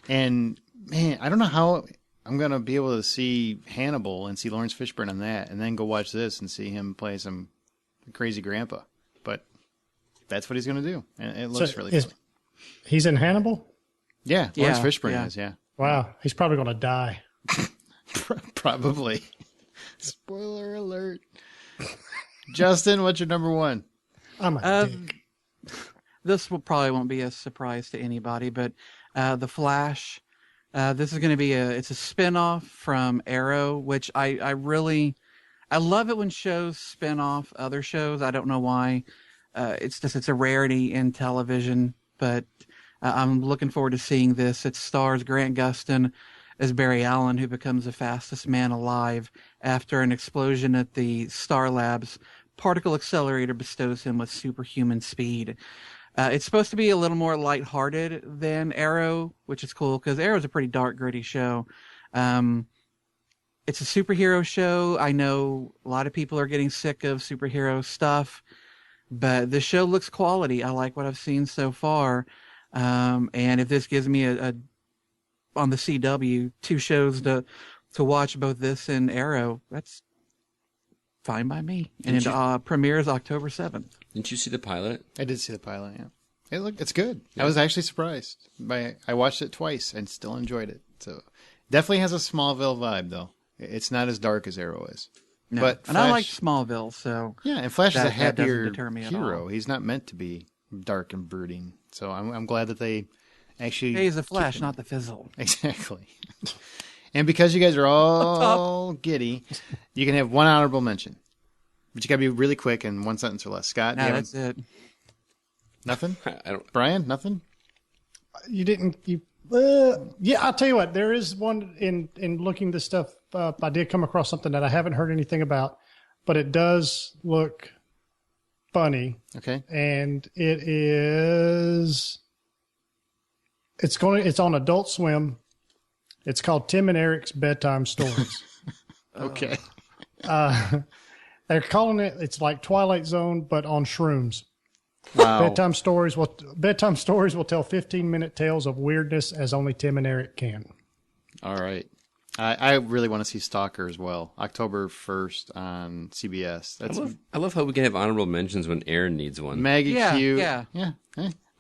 And, man, I don't know how I'm going to be able to see Hannibal and see Lawrence Fishburne on that, and then go watch this and see him play some crazy grandpa. But that's what he's going to do, and it looks really fun. He's in Hannibal? Yeah, Lawrence Fishburne is, yeah. Wow, he's probably going to die. Probably. Spoiler alert. Justin, what's your number one? I'm a dick. This probably won't be a surprise to anybody, but The Flash. This is going to be it's a spinoff from Arrow, which I love it when shows spin off other shows. I don't know why. It's a rarity in television, but I'm looking forward to seeing this. It stars Grant Gustin as Barry Allen, who becomes the fastest man alive after an explosion at the Star Labs particle accelerator bestows him with superhuman speed. It's supposed to be a little more lighthearted than Arrow, which is cool because Arrow's a pretty dark, gritty show. It's a superhero show. I know a lot of people are getting sick of superhero stuff, but the show looks quality. I like what I've seen so far. And if this gives me on the CW, 2 shows to watch, both this and Arrow, that's fine by me. And it premieres October 7th. Didn't you see the pilot? I did see the pilot, yeah. It's good. Yeah. I was actually surprised. I watched it twice and still enjoyed it. So definitely has a Smallville vibe, though. It's not as dark as Arrow is. No. But Flash, I like Smallville, so yeah, and Flash is a happier hero. He's not meant to be dark and brooding. So I'm glad that they actually... Hey, he's the Flash, not the Fizzle. Exactly. And because you guys are all giddy, you can have one honorable mention. But you got to be really quick and one sentence or less. Scott? No, that's it. Nothing? I don't. Brian? Nothing? You didn't... yeah, I'll tell you what. There is one in looking this stuff up. I did come across something that I haven't heard anything about, but it does look funny. Okay. And it's on Adult Swim. It's called Tim and Eric's Bedtime Stories. Okay. They're calling it's like Twilight Zone, but on shrooms. Wow. Bedtime stories will tell 15-minute tales of weirdness as only Tim and Eric can. All right. I really want to see Stalker as well. October 1st on CBS. I love how we can have honorable mentions when Aaron needs one. Maggie Q. Yeah.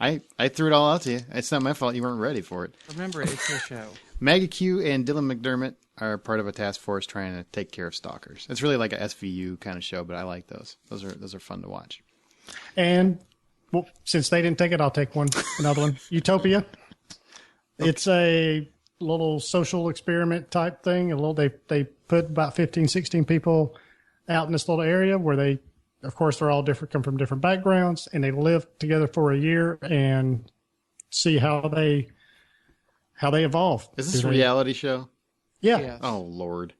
Hey, I threw it all out to you. It's not my fault you weren't ready for it. Remember, it's your show. Maggie Q and Dylan McDermott are part of a task force trying to take care of stalkers. It's really like a SVU kind of show, but I like those. Those are fun to watch. And well, since they didn't take it, I'll take another one. Utopia. Okay. It's a little social experiment type thing. They put about 15, 16 people out in this little area where they, of course, they're all come from different backgrounds, and they live together for a year and see how they evolve. Is this a reality show? Yeah. Yes. Oh Lord.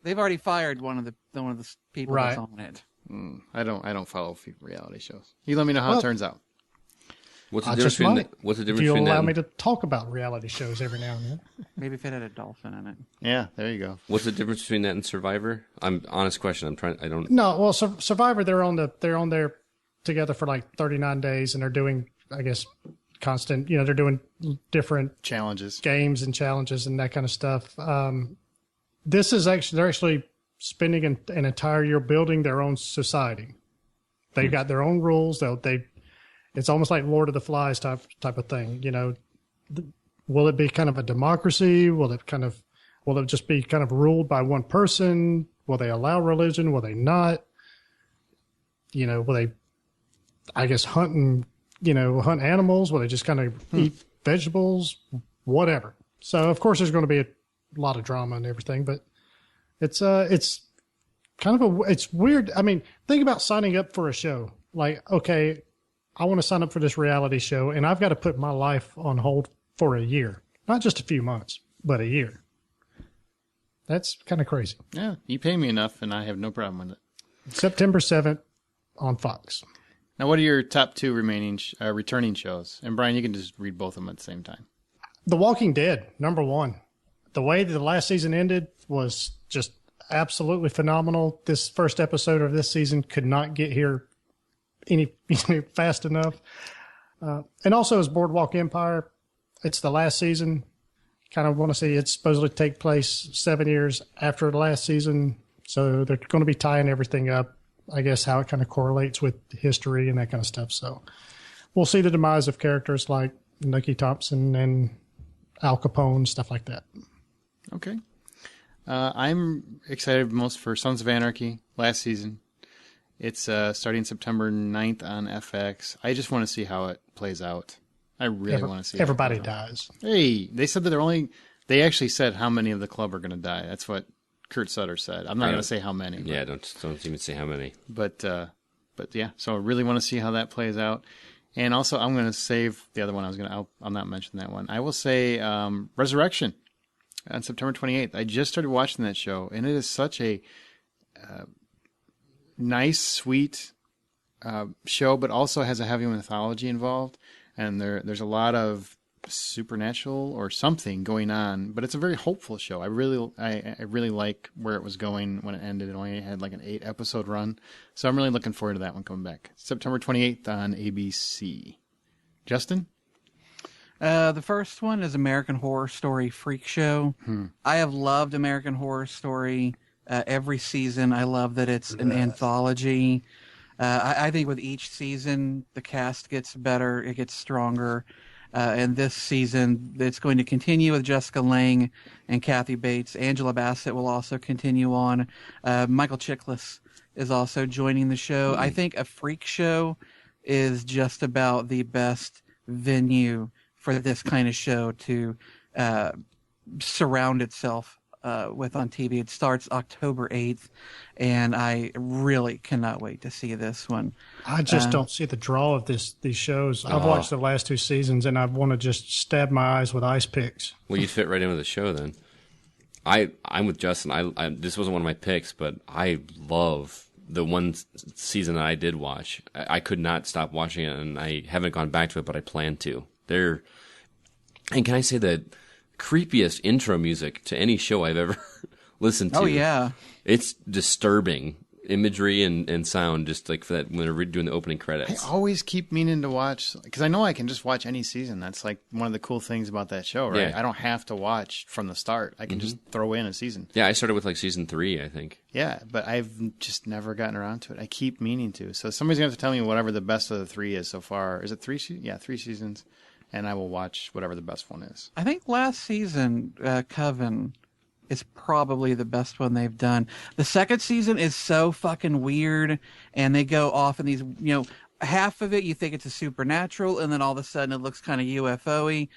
They've already fired one of the people that's on it. I don't follow reality shows. You let me know how it turns out. What's the difference between you allow me to talk about reality shows every now and then? Maybe if it had a dolphin in it. Yeah, there you go. What's the difference between that and Survivor? Honest question. No, well, Survivor, they're on there together for like 39 days, and they're doing, I guess, constant. They're doing different challenges, games, and challenges, and that kind of stuff. This is they're actually spending an entire year building their own society. They got their own rules. It's almost like Lord of the Flies type of thing. Will it be kind of a democracy? Will it just be kind of ruled by one person? Will they allow religion? Will they not? Will they, I guess, hunt animals? Will they just kind of eat vegetables? Whatever. So of course there's going to be a lot of drama and everything, but it's kind of it's weird. I mean, think about signing up for a show. Like, okay, I want to sign up for this reality show, and I've got to put my life on hold for a year. Not just a few months, but a year. That's kind of crazy. Yeah, you pay me enough, and I have no problem with it. September 7th on Fox. Now, what are your top 2 remaining returning shows? And Brian, you can just read both of them at the same time. The Walking Dead, number 1. The way that the last season ended was just absolutely phenomenal. This first episode of this season could not get here any fast enough. And also as Boardwalk Empire, it's the last season. kind of want to see. It's supposedly take place 7 years after the last season, so they're going to be tying everything up. I guess how it kind of correlates with history and that kind of stuff. So we'll see the demise of characters like Nucky Thompson and Al Capone, stuff like that. Okay. I'm excited most for Sons of Anarchy last season. It's starting September 9th on FX. I just want to see how it plays out. I really want to see everybody dies. Hey, they said that they actually said how many of the club are going to die. That's what Kurt Sutter said. I'm not going to say how many. Yeah, don't even say how many. But yeah, so I really want to see how that plays out. And also, I'm going to save the other one. I'll not mention that one. I will say Resurrection on September 28th. I just started watching that show, and it is such a nice, sweet show, but also has a heavy mythology involved. And there's a lot of supernatural or something going on, but it's a very hopeful show. I really like where it was going when it ended. It only had like an 8-episode run, so I'm really looking forward to that one coming back. September 28th on ABC. Justin? The first one is American Horror Story Freak Show. I have loved American Horror Story every season. I love that it's an anthology. I think with each season, the cast gets better, it gets stronger. And this season, it's going to continue with Jessica Lange and Kathy Bates. Angela Bassett will also continue on. Michael Chiklis is also joining the show. I think a freak show is just about the best venue for this kind of show to surround itself with on TV. It starts October 8th, and I really cannot wait to see this one. I just don't see the draw of these shows. I've watched the last 2 seasons, and I want to just stab my eyes with ice picks. Well, you fit right in with the show then. I'm with Justin. I this wasn't one of my picks, but I love the one season that I did watch. I could not stop watching it, and I haven't gone back to it, but I plan to. And can I say that creepiest intro music to any show I've ever listened to. Oh, yeah. It's disturbing imagery and sound, just like for that when they're doing the opening credits. I always keep meaning to watch, because I know I can just watch any season. That's like one of the cool things about that show, right? Yeah. I don't have to watch from the start. I can just throw in a season. Yeah, I started with like season 3, I think. Yeah, but I've just never gotten around to it. I keep meaning to. So somebody's going to have to tell me whatever the best of the 3 is so far. Is it 3 seasons? Yeah, 3 seasons. And I will watch whatever the best one is. I think last season, Coven is probably the best one they've done. The second season is so fucking weird, and they go off in these, half of it you think it's a supernatural, and then all of a sudden it looks kind of UFO-y.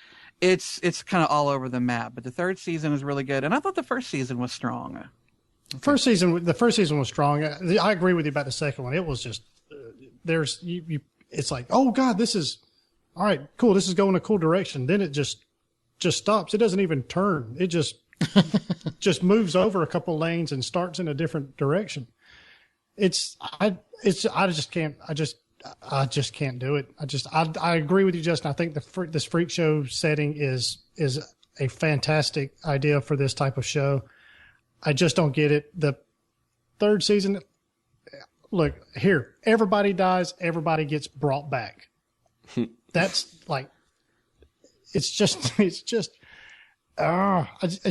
It's kind of all over the map. But the third season is really good, and I thought the first season was strong. Okay. The first season was strong. I agree with you about the second one. It was just it's like, oh God, this is. All right, cool. This is going a cool direction. Then it just stops. It doesn't even turn. It just moves over a couple lanes and starts in a different direction. I just can't do it. I agree with you, Justin. I think this freak show setting is a fantastic idea for this type of show. I just don't get it. The third season, look here, everybody dies, everybody gets brought back. That's like, it's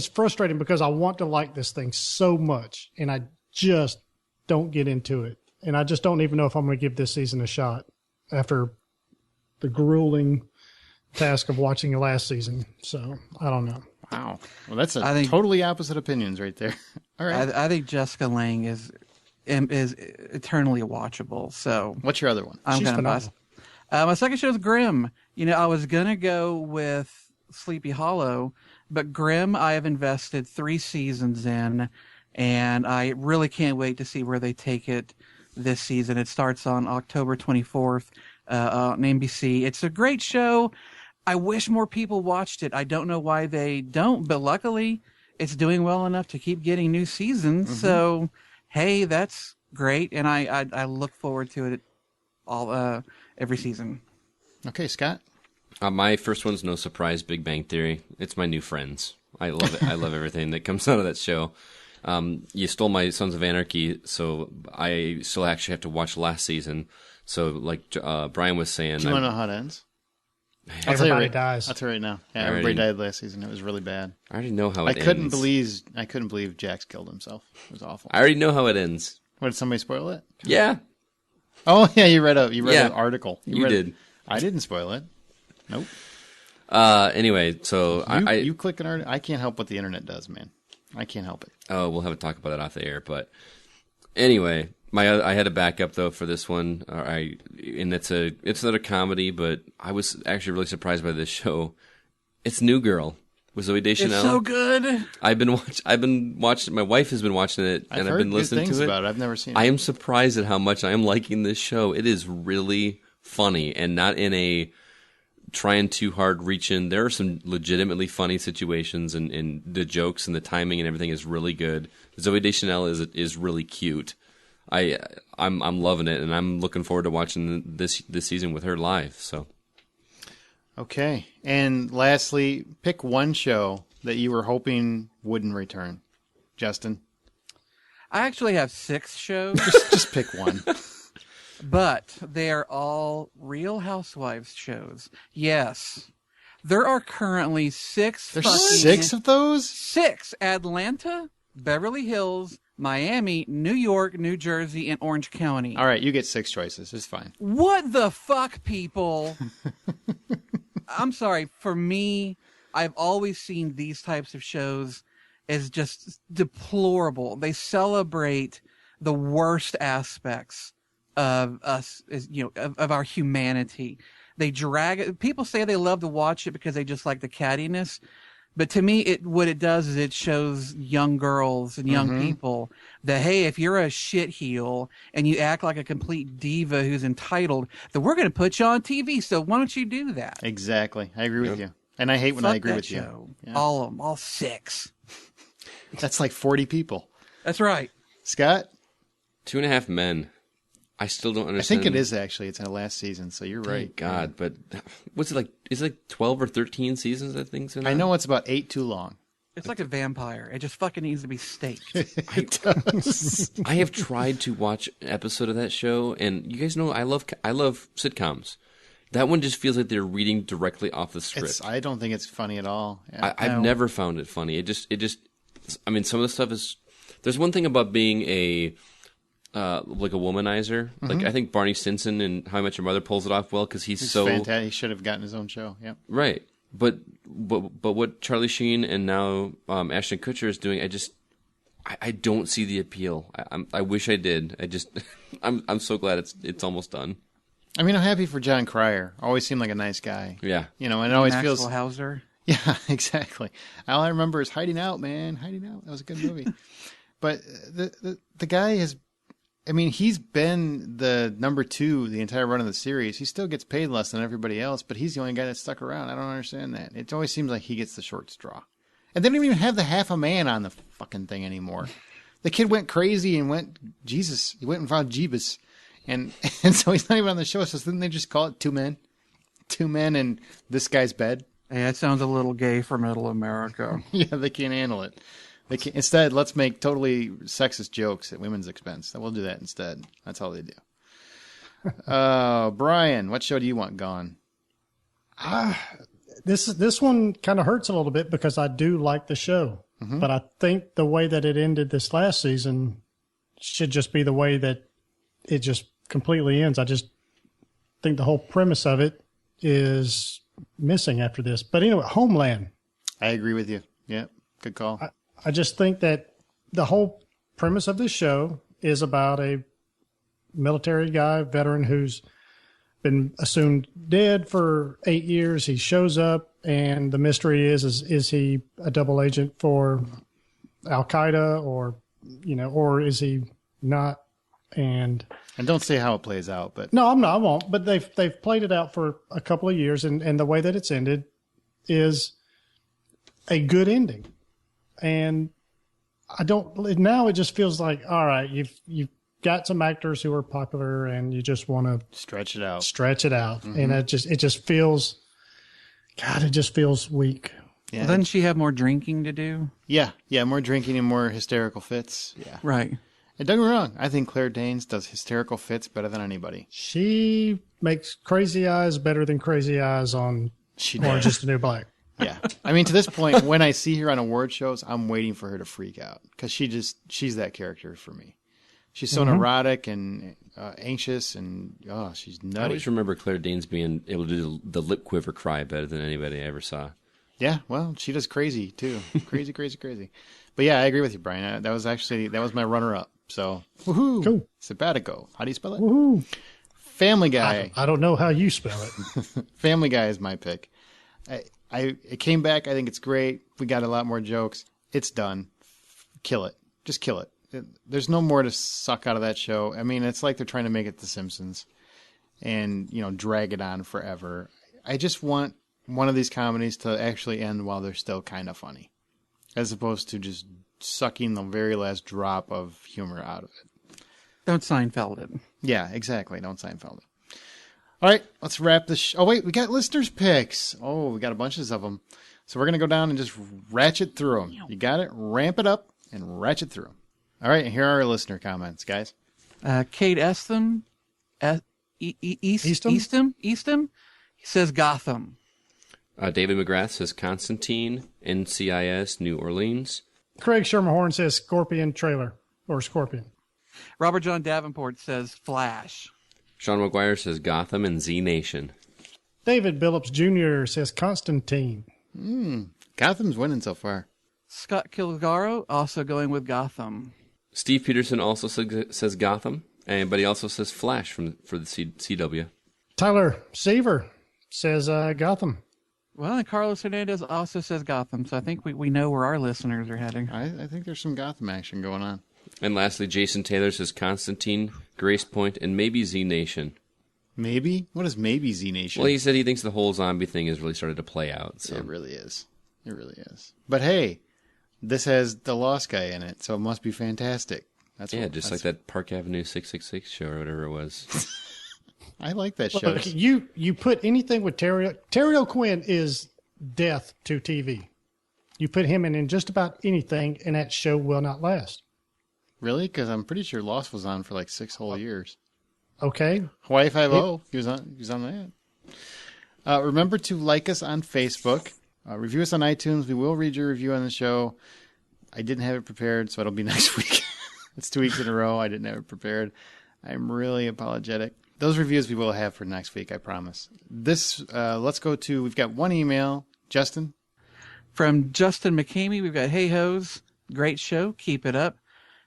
frustrating because I want to like this thing so much, and I just don't get into it. And I just don't even know if I'm going to give this season a shot after the grueling task of watching the last season. So I don't know. Wow. Well, that's totally opposite opinions right there. All right. I think Jessica Lange is eternally watchable. So what's your other one? She's phenomenal. My second show is Grimm. I was going to go with Sleepy Hollow, but Grimm I have invested 3 seasons in, and I really can't wait to see where they take it this season. It starts on October 24th on NBC. It's a great show. I wish more people watched it. I don't know why they don't, but luckily it's doing well enough to keep getting new seasons. Mm-hmm. So, hey, that's great, and I look forward to it all every season. Okay, Scott? My first one's no surprise, Big Bang Theory. It's my new friends. I love it. I love everything that comes out of that show. You stole my Sons of Anarchy, so I still actually have to watch last season. So, like Brian was saying... Do you want to know how it ends? Everybody dies. I'll tell you right now. Yeah, everybody died last season. It was really bad. I already know how it ends. I couldn't believe Jax killed himself. It was awful. I already know how it ends. What, did somebody spoil it? Yeah. Oh yeah, you read an article. You did. I didn't spoil it. Nope. Anyway, so you click an article. I can't help what the internet does, man. I can't help it. Oh, we'll have to talk about it off the air. But anyway, I had a backup though for this one. And it's another comedy, but I was actually really surprised by this show. It's New Girl with Zooey Deschanel. It's so good. I've been watching. My wife has been watching it, and I've been listening to it. About it. I've never seen it. I am surprised at how much I am liking this show. It is really funny, and not in a trying too hard reaching. There are some legitimately funny situations, and the jokes and the timing and everything is really good. Zooey Deschanel is really cute. I'm loving it, and I'm looking forward to watching this season with her live. So, okay. And lastly, pick one show that you were hoping wouldn't return. Justin, I actually have 6 shows, just pick one. but they are all Real Housewives shows. Yes, there are currently 6. There's 6 of those. 6: Atlanta, Beverly Hills, Miami, New York, New Jersey, and Orange County. All right, you get 6 choices. It's fine. What the fuck, people? I'm sorry. For me, I've always seen these types of shows as just deplorable. They celebrate the worst aspects of us, of our humanity. They drag it. People say they love to watch it because they just like the cattiness. But to me, what it does is it shows young girls and young people that, hey, if you're a shitheel and you act like a complete diva who's entitled, then we're going to put you on TV. So why don't you do that? Exactly. I agree with you. And I hate when I agree with show. You. Yeah. All of them, all 6. That's like 40 people. That's right. Scott? 2.5 Men. I still don't understand. I think it is actually. It's in the last season, so you're right. Thank God, but what's it like? Is it like 12 or 13 seasons? I think. So now? I know it's about 8 too long. It's like a vampire. It just fucking needs to be staked. It does. I have tried to watch an episode of that show, and you guys know I love sitcoms. That one just feels like they're reading directly off the script. I don't think it's funny at all. Yeah. I've never found it funny. It just. I mean, some of the stuff is. There's one thing about being like a womanizer. Like I think Barney Stinson in How I Met Your Mother pulls it off well because he's so fantastic. He should have gotten his own show. Yep. Right, but what Charlie Sheen and now Ashton Kutcher is doing, I don't see the appeal. I wish I did. I'm so glad it's almost done. I mean, I'm happy for John Cryer. Always seemed like a nice guy. Yeah, and it always Maxwell feels. Hauser. Yeah, exactly. All I remember is Hiding Out, man. Hiding Out. That was a good movie. But the guy has. I mean, he's been the number 2 the entire run of the series. He still gets paid less than everybody else, but he's the only guy that stuck around. I don't understand that. It always seems like he gets the short straw. And they don't even have the half a man on the fucking thing anymore. The kid went crazy and he went and found Jeebus. And so he's not even on the show. So didn't they just call it 2 men? 2 men and this guy's bed? Yeah, it sounds a little gay for middle America. Yeah, they can't handle it. Instead, let's make totally sexist jokes at women's expense. We'll do that instead. That's all they do. Brian, what show do you want gone? This one kind of hurts a little bit because I do like the show, but I think the way that it ended this last season should just be the way that it just completely ends. I just think the whole premise of it is missing after this. But anyway, Homeland. I agree with you. Yeah, good call. I just think that the whole premise of this show is about a military guy, veteran, who's been assumed dead for 8 years. He shows up, and the mystery is he a double agent for Al-Qaeda or is he not? And don't say how it plays out, but no, I'm not. I won't. But they've played it out for a couple of years, and the way that it's ended is a good ending. And now it just feels like, all right, you've got some actors who are popular and you just want to stretch it out. Mm-hmm. And it just feels weak. Yeah. Well, doesn't she have more drinking to do? Yeah. More drinking and more hysterical fits. Yeah. Right. And don't get me wrong, I think Claire Danes does hysterical fits better than anybody. She makes Crazy Eyes better than Crazy Eyes on Orange is the New Black. Yeah. I mean, to this point, when I see her on award shows, I'm waiting for her to freak out because she's that character for me. She's so neurotic and anxious, and she's nutty. I always remember Claire Danes being able to do the lip quiver cry better than anybody I ever saw. Yeah, well, she does crazy too. Crazy, crazy, crazy. But yeah, I agree with you, Brian. That was my runner-up. So, woohoo! Cool. Simpatico. How do you spell it? Woohoo! Family Guy. I don't know how you spell it. Family Guy is my pick. It came back. I think it's great. We got a lot more jokes. It's done. Kill it. Just kill it. There's no more to suck out of that show. I mean, it's like they're trying to make it The Simpsons and, drag it on forever. I just want one of these comedies to actually end while they're still kind of funny, as opposed to just sucking the very last drop of humor out of it. Don't Seinfeld it. Yeah, exactly. Don't Seinfeld it. All right, let's wrap this. Oh, wait, we got listeners' picks. Oh, we got a bunch of them. So we're going to go down and just ratchet through them. You got it? Ramp it up and ratchet through them. All right, and here are our listener comments, guys. Kate Eastham, Eastham, he says Gotham. David McGrath says Constantine, NCIS, New Orleans. Craig Shermerhorn says Scorpion trailer or Scorpion. Robert John Davenport says Flash. Sean McGuire says Gotham and Z Nation. David Billups Jr. says Constantine. Gotham's winning so far. Scott Kilgaro also going with Gotham. Steve Peterson also says Gotham, but he also says Flash for the CW. Tyler Seaver says Gotham. Well, and Carlos Hernandez also says Gotham, so I think we know where our listeners are heading. I think there's some Gotham action going on. And lastly, Jason Taylor says Constantine, Grace Point, and maybe Z Nation. Maybe? What is maybe Z Nation? Well, he said he thinks the whole zombie thing has really started to play out. So. It really is. It really is. But hey, this has the Lost Guy in it, so it must be fantastic. That's like that Park Avenue 666 show or whatever it was. I like that show. Look, you put anything with Terry O'Quinn is death to TV. You put him in just about anything, and that show will not last. Really? Because I'm pretty sure Lost was on for like 6 whole years. Okay. Hawaii Five-0, he was on that. Remember to like us on Facebook. Review us on iTunes. We will read your review on the show. I didn't have it prepared, so it'll be next week. It's 2 weeks in a row. I didn't have it prepared. I'm really apologetic. Those reviews we will have for next week, I promise. Let's go to, we've got one email. Justin? From Justin McCamey, we've got, hey hoes, great show, keep it up.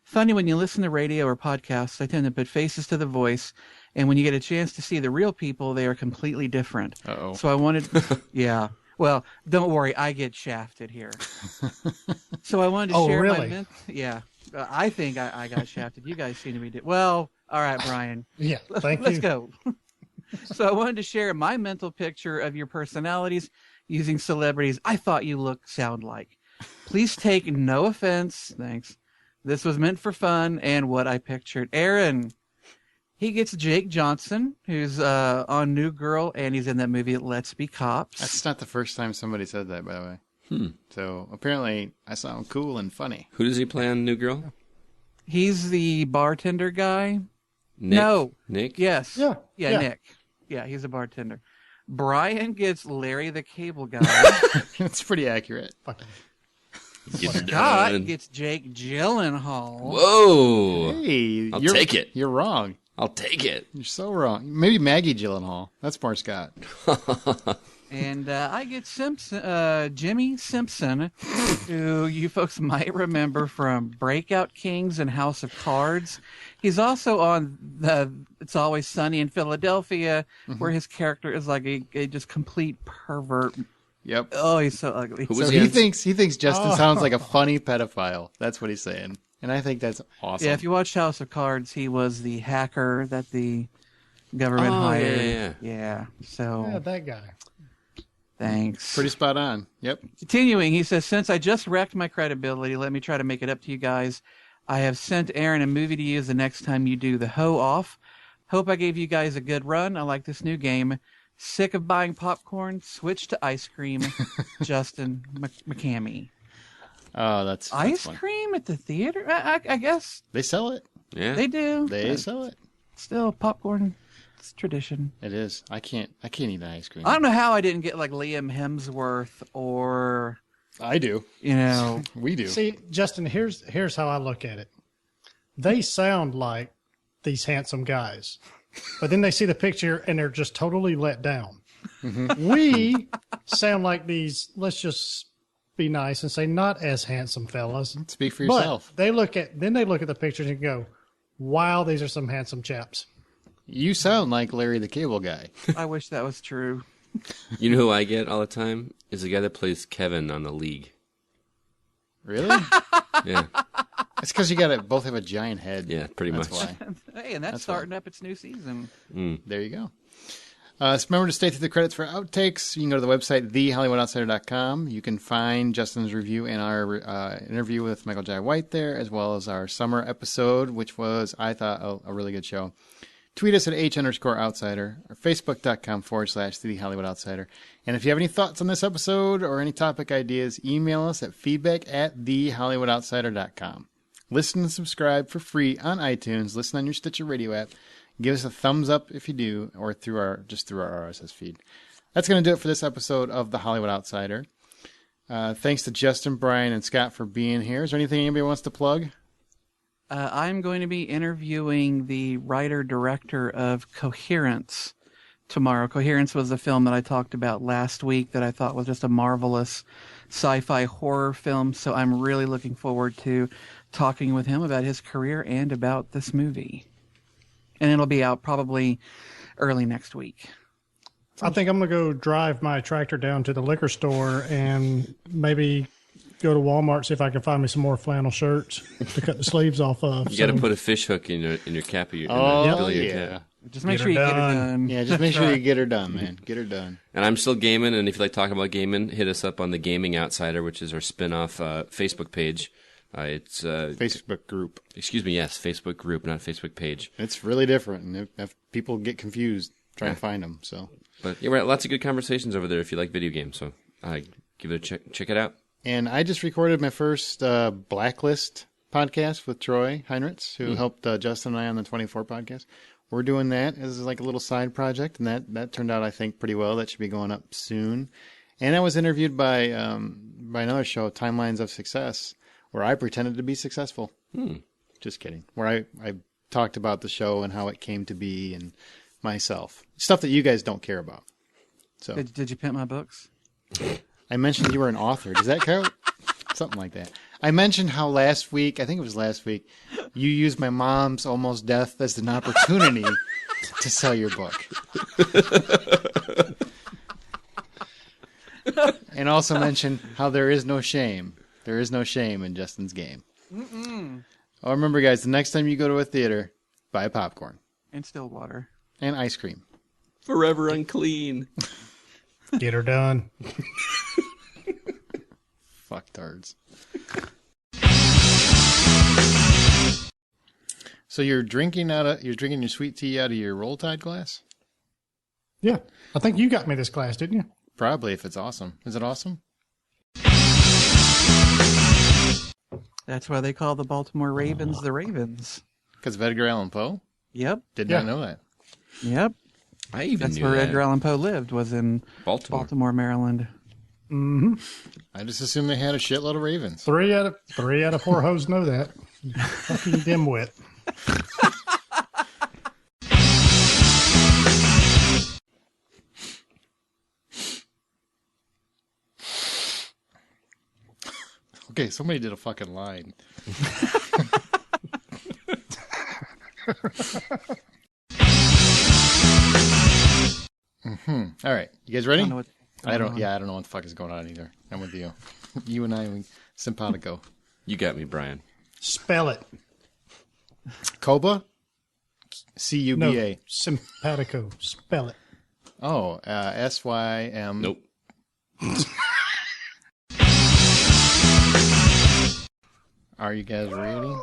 Funny when you listen to radio or podcasts, I tend to put faces to the voice, and when you get a chance to see the real people, they are completely different. Uh-oh. So I wanted, yeah. Well, don't worry, I get shafted here. So I wanted to share really? Yeah. I think I got shafted. You guys seem to be... Well, all right, Brian. Yeah, thank you. Let's go. So I wanted to share my mental picture of your personalities using celebrities I thought you sound like. Please take no offense. Thanks. This was meant for fun and what I pictured. Aaron, he gets Jake Johnson, who's on New Girl, and he's in that movie Let's Be Cops. That's not the first time somebody said that, by the way. So apparently I sound cool and funny. Who does he play on New Girl? He's the bartender guy. Nick? No. Nick? Yes. Yeah. Nick. Yeah, he's a bartender. Brian gets Larry the Cable Guy. That's pretty accurate. Scott gets Jake Gyllenhaal. Whoa. Hey, I'll take it. You're wrong. I'll take it. You're so wrong. Maybe Maggie Gyllenhaal. That's more Scott. And I get Jimmy Simpson, who you folks might remember from Breakout Kings and House of Cards. He's also on It's Always Sunny in Philadelphia, where his character is like a just complete pervert. Yep. Oh, he's so ugly. So he thinks Justin sounds like a funny pedophile. That's what he's saying. And I think that's awesome. Yeah, if you watch House of Cards, he was the hacker that the government hired. Yeah. So Yeah, that guy. Thanks. Pretty spot on. Yep. Continuing, he says, since I just wrecked my credibility, let me try to make it up to you guys. I have sent Aaron a movie to use the next time you do the Hoe Off. Hope I gave you guys a good run. I like this new game. Sick of buying popcorn? Switch to ice cream. Justin McCamey. Oh, that's Ice fun. cream at the theater? I guess. They sell it. Yeah. They do. They sell it. Still, popcorn. It's tradition. It is. I can't eat ice cream. I don't know how I didn't get like Liam Hemsworth or I do. We do. See, Justin, here's how I look at it. They sound like these handsome guys, but then they see the picture and they're just totally let down. Mm-hmm. We sound like these, let's just be nice and say not as handsome fellas. Speak for yourself. But they look at the pictures and go, wow, these are some handsome chaps. You sound like Larry the Cable Guy. I wish that was true. You know who I get all the time? Is the guy that plays Kevin on The League. Really? Yeah. It's because you both have a giant head. Yeah, pretty That's much. why. Hey, and that's starting up its new season. There you go. So remember to stay through the credits for outtakes. You can go to the website, thehollywoodoutsider.com. You can find Justin's review and our interview with Michael Jai White there, as well as our summer episode, which was, I thought, a really good show. Tweet us at H_outsider or Facebook.com/The Hollywood Outsider. And if you have any thoughts on this episode or any topic ideas, email us at feedback@TheHollywoodOutsider.com. Listen and subscribe for free on iTunes. Listen on your Stitcher Radio app. Give us a thumbs up if you do, or through our RSS feed. That's going to do it for this episode of The Hollywood Outsider. Thanks to Justin, Brian, and Scott for being here. Is there anything anybody wants to plug? I'm going to be interviewing the writer-director of Coherence tomorrow. Coherence was the film that I talked about last week that I thought was just a marvelous sci-fi horror film. So I'm really looking forward to talking with him about his career and about this movie. And it'll be out probably early next week. I think I'm going to go drive my tractor down to the liquor store and maybe go to Walmart, see if I can find me some more flannel shirts to cut the sleeves off of. You got to put a fish hook in your cap of your yeah. Just make sure you get her done. Yeah, just make sure you get her done, man. Get her done. And I'm still gaming, and if you like talking about gaming, hit us up on the Gaming Outsider, which is our spin-off Facebook page. It's Facebook group. Excuse me, yes, Facebook group, not Facebook page. It's really different, and if people get confused, try and find them. So, but yeah, lots of good conversations over there if you like video games. So give it a check it out. And I just recorded my first Blacklist podcast with Troy Heinrichs, who helped Justin and I on the 24 podcast. We're doing that as like a little side project, and that turned out, I think, pretty well. That should be going up soon. And I was interviewed by another show, Timelines of Success, where I pretended to be successful. Just kidding. Where I talked about the show and how it came to be and myself. Stuff that you guys don't care about. So Did you pimp my books? I mentioned you were an author. Does that count? Something like that. I mentioned how last week, you used my mom's almost death as an opportunity to sell your book. And also mentioned how there is no shame. There is no shame in Justin's game. Oh, remember, guys, the next time you go to a theater, buy popcorn. And still water. And ice cream. Forever unclean. Get her done. Fuck tards. So you're drinking your sweet tea out of your Roll Tide glass? Yeah. I think you got me this glass, didn't you? Probably, if it's awesome. Is it awesome? That's why they call the Baltimore Ravens the Ravens. Because of Edgar Allan Poe? Yep. Did not know that. Yep. I even That's knew where that. Edgar Allan Poe lived, was in Baltimore, Maryland. Mm-hmm. I just assumed they had a shitload of ravens. 3 out of 4 hoes know that. You fucking dimwit. Okay, somebody did a fucking line. All right, you guys ready? I don't know what the fuck is going on either. I'm with you. You and I, simpatico. You got me, Brian. Spell it. Coba? Cuba. No, simpatico. Spell it. Oh, Sym. Nope. Are you guys ready?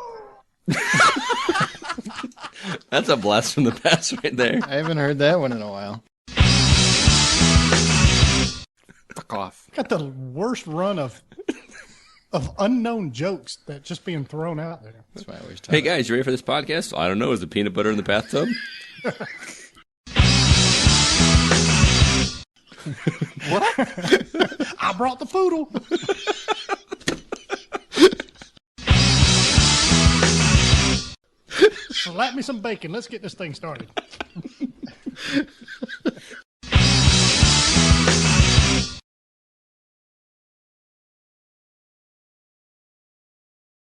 That's a blast from the past right there. I haven't heard that one in a while. Fuck off. Got the worst run of of unknown jokes that just being thrown out there. That's why I always Hey guys, you ready for this podcast? I don't know. Is the peanut butter in the bathtub? What? I brought the poodle. Slap me some bacon. Let's get this thing started.